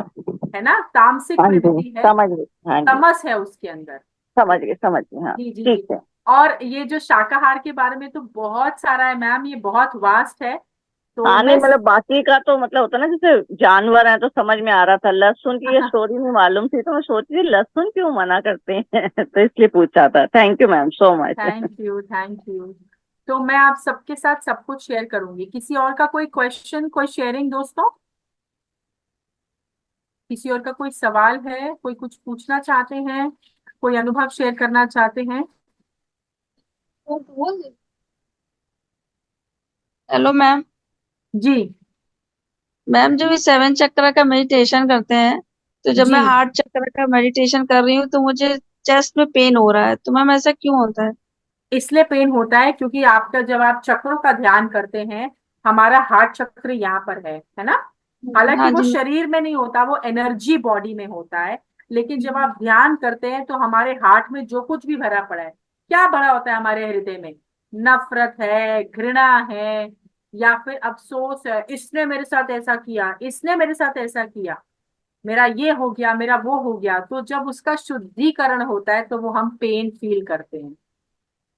है ना, तामसिक हाँ जी, प्रवृत्ति है, समझ गई। हाँ जी, तमस है उसके अंदर। समझ गई, समझ गई। हाँ, जी जी ठीक जी। है। और ये जो शाकाहार के बारे में तो बहुत सारा है मैम, ये बहुत वास्ट है। तो हाँ, नहीं मैं मतलब बाकी का तो मतलब होता ना, जैसे जानवर है तो समझ में आ रहा था, लहसुन की ये स्टोरी नहीं मालूम थी, तो मैं सोच रही थी लहसुन क्यों मना करते हैं तो इसलिए पूछा था। Thank you ma'am so much. Thank you, thank you. तो मैं आप सबके साथ सब कुछ शेयर करूंगी। किसी और का कोई क्वेश्चन, कोई शेयरिंग दोस्तों? किसी और का कोई सवाल है, कोई कुछ पूछना चाहते हैं, कोई अनुभव शेयर करना चाहते हैं? Hello ma'am. जी मैम जब ये 7 चक्र का मेडिटेशन करते हैं, तो जब जी। मैं 8 चक्र का मेडिटेशन कर रही हूँ तो मुझे चेस्ट में पेन हो रहा है, तो मैम ऐसा क्यों होता है? इसलिए पेन होता है क्योंकि आपका, जब आप चक्रों का ध्यान करते हैं, हमारा हार्ट चक्र यहाँ पर है ना। हालांकि हाँ वो जी मैम। शरीर में नहीं होता, वो एनर्जी बॉडी में होता है। लेकिन जब आप ध्यान करते हैं तो हमारे हार्ट में जो कुछ भी भरा पड़ा है, क्या भरा होता है हमारे हृदय में? नफरत है, घृणा है, या फिर अफसोस है, इसने मेरे साथ ऐसा किया, इसने मेरे साथ ऐसा किया, मेरा ये हो गया, मेरा वो हो गया। तो जब उसका शुद्धिकरण होता है तो वो हम पेन फील करते हैं।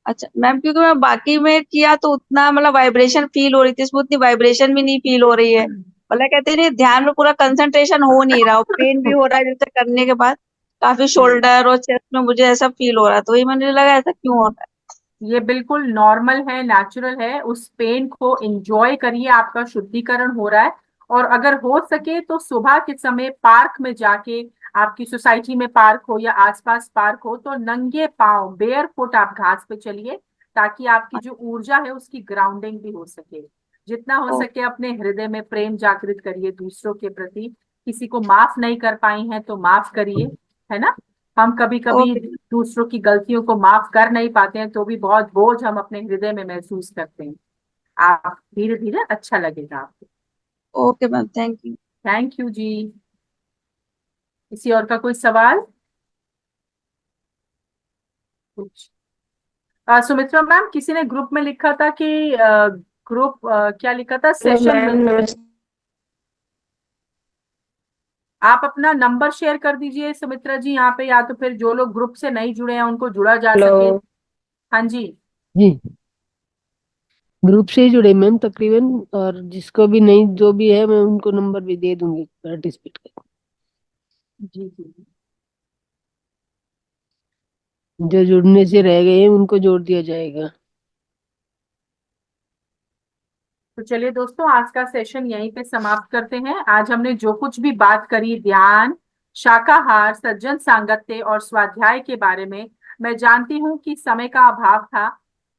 अच्छा मैम, क्योंकि मैं बाकी में किया तो उतना मतलब वाइब्रेशन फील हो रही थी, इसमें उतनी वाइब्रेशन भी नहीं फील हो रही है। मतलब कहते नहीं, ध्यान में पूरा कंसंट्रेशन हो नहीं रहा, पेन भी हो रहा है जैसे करने के बाद काफी जी, शोल्डर और चेस्ट में मुझे ऐसा फील हो रहा है, तो वही मुझे लगा ऐसा क्यों हो रहा है। ये बिल्कुल नॉर्मल है, नेचुरल है। उस पेन को एंजॉय करिए, आपका शुद्धिकरण हो रहा है। और अगर हो सके तो सुबह के समय पार्क में जाके, आपकी सोसाइटी में पार्क हो या आसपास पार्क हो, तो नंगे पांव बेयर फुट आप घास पे चलिए, ताकि आपकी जो ऊर्जा है उसकी ग्राउंडिंग भी हो सके। जितना हो सके अपने हृदय में प्रेम जागृत करिए दूसरों के प्रति। किसी को माफ नहीं कर पाई हैं तो माफ करिए, है ना। हम कभी कभी ओके दूसरों की गलतियों को माफ कर नहीं पाते हैं, तो भी बहुत बोझ हम अपने हृदय में महसूस करते हैं। आप धीरे धीरे अच्छा लगेगा आपको। Okay ma'am, thank you. Thank you जी। किसी और का कोई सवाल? कुछ सुमित्रा मैम, किसी ने ग्रुप में लिखा था कि ग्रुप क्या लिखा था, हेलो सेशन मैम, में। नमस्ते। आप अपना नंबर शेयर कर दीजिए सुमित्रा जी यहाँ पे, या तो फिर जो लोग ग्रुप से नहीं जुड़े हैं उनको जुड़ा जा हेलो सके। हाँ जी। जी, ग्रुप से ही जुड़े मैम तकरीबन, और जिसको भी नहीं, जो भी है मैं उनको नंबर भी दे दूंगी पार्टिसिपेट कर। जी जी। जो जुड़ने से रह गए हैं उनको जोड़ दिया जाएगा। तो चलिए दोस्तों, आज का सेशन यहीं पे समाप्त करते हैं। आज हमने जो कुछ भी बात करी ध्यान, शाकाहार, सज्जन सांगत्य और स्वाध्याय के बारे में, मैं जानती हूँ कि समय का अभाव था।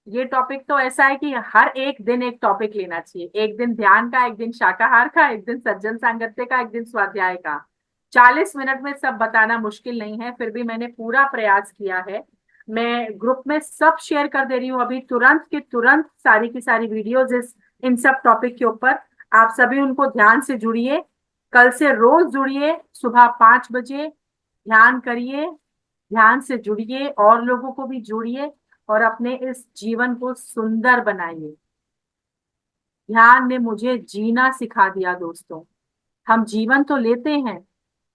ये टॉपिक तो ऐसा है कि हर एक दिन एक टॉपिक लेना चाहिए, एक दिन ध्यान का, एक दिन शाकाहार का, एक दिन सज्जन सांगत्य का, एक दिन स्वाध्याय का। 40 मिनट में सब बताना मुश्किल नहीं है, फिर भी मैंने पूरा प्रयास किया है। मैं ग्रुप में सब शेयर कर दे रही हूँ अभी, तुरंत के तुरंत सारी की सारी वीडियोज इन सब टॉपिक के ऊपर। आप सभी उनको ध्यान से जुड़िए, कल से रोज जुड़िए, सुबह 5 बजे ध्यान करिए, ध्यान से जुड़िए, और लोगों को भी जोड़िए, और अपने इस जीवन को सुंदर बनाइए। ध्यान ने मुझे जीना सिखा दिया दोस्तों। हम जीवन तो लेते हैं,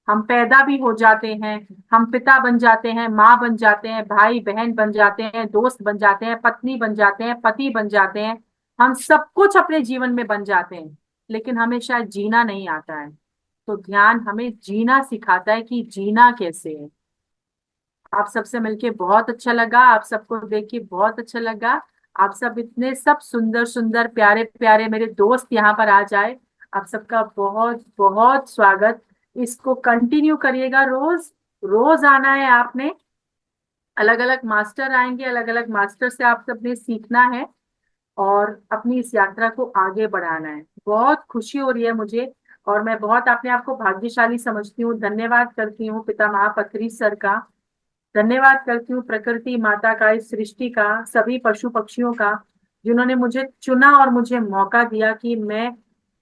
हम पैदा भी हो जाते हैं, हम पिता बन जाते हैं, माँ बन जाते हैं, भाई बहन बन जाते हैं, दोस्त बन जाते हैं, पत्नी बन जाते हैं, पति बन जाते हैं। हम सब कुछ अपने जीवन में बन जाते हैं, लेकिन हमें शायद जीना नहीं आता है। तो ध्यान हमें जीना सिखाता है कि जीना कैसे है। आप सबसे मिलके बहुत अच्छा लगा, आप सबको देख के बहुत अच्छा लगा। आप सब इतने सब सुंदर सुंदर प्यारे प्यारे मेरे दोस्त यहाँ पर आ जाए, आप सबका बहुत बहुत स्वागत। इसको कंटिन्यू करिएगा, रोज रोज आना है आपने। अलग अलग मास्टर आएंगे, अलग अलग मास्टर से आप सबने सीखना है और अपनी इस यात्रा को आगे बढ़ाना है। बहुत खुशी हो रही है मुझे, और मैं बहुत अपने आप को भाग्यशाली समझती हूँ। धन्यवाद करती हूँ पितामह पत्री सर का, धन्यवाद करती हूँ प्रकृति माता का, इस सृष्टि का, सभी पशु पक्षियों का, जिन्होंने मुझे चुना और मुझे मौका दिया कि मैं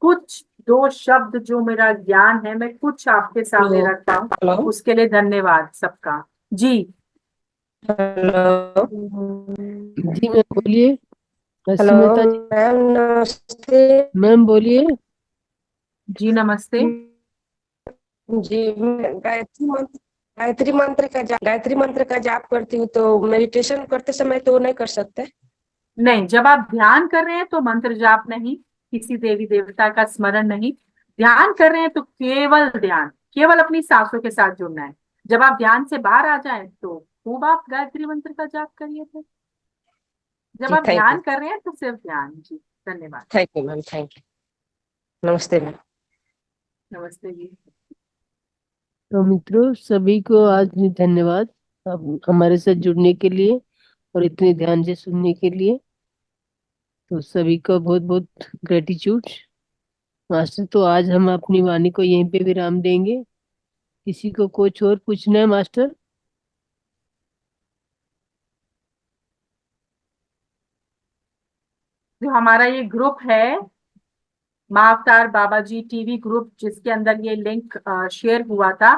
कुछ दो शब्द जो मेरा ज्ञान है मैं कुछ आपके सामने हेलो रख पाऊं। हेलो उसके लिए धन्यवाद सबका जी। हेलो जी मैम बोलिए। हेलो अस्मिता जी मैम, नमस्ते मैम बोलिए। जी नमस्ते। जी। मैं गायत्री मंत्र का जाप करती हूँ, तो मेडिटेशन करते समय तो नहीं कर सकते? नहीं, जब आप ध्यान कर रहे हैं तो मंत्र जाप नहीं, किसी देवी देवता का स्मरण नहीं। ध्यान कर रहे हैं तो केवल ध्यान, केवल अपनी सांसों के साथ जुड़ना है। जब आप ध्यान से बाहर आ जाएं तो खूब आप गायत्री मंत्र का जाप करिए थे। जब जी, आप थैंक यू। ध्यान कर रहे हैं तो सिर्फ ध्यान। जी धन्यवाद। Thank you ma'am, thank you. नमस्ते मैम। नमस्ते जी। तो मित्रों, सभी को आज धन्यवाद आप हमारे साथ जुड़ने के लिए और इतने ध्यान से सुनने के लिए। तो सभी को बहुत बहुत ग्रेटिट्यूड। मास्टर, तो आज हम अपनी वाणी को यहीं पे विराम देंगे। किसी को कुछ और पूछना है मास्टर? जो हमारा ये ग्रुप है, माँ अवतार बाबा जी टीवी ग्रुप, जिसके अंदर ये लिंक शेयर हुआ था,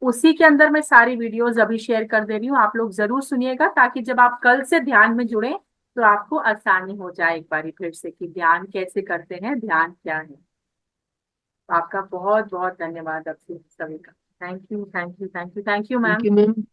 उसी के अंदर मैं सारी वीडियोस अभी शेयर कर दे रही हूँ। आप लोग जरूर सुनिएगा, ताकि जब आप कल से ध्यान में जुड़े तो आपको आसानी हो जाए एक बारी फिर से कि ध्यान कैसे करते हैं, ध्यान क्या है। आपका बहुत बहुत धन्यवाद आप सभी का। Thank you thank you thank you thank you thank ma'am. You ma'am.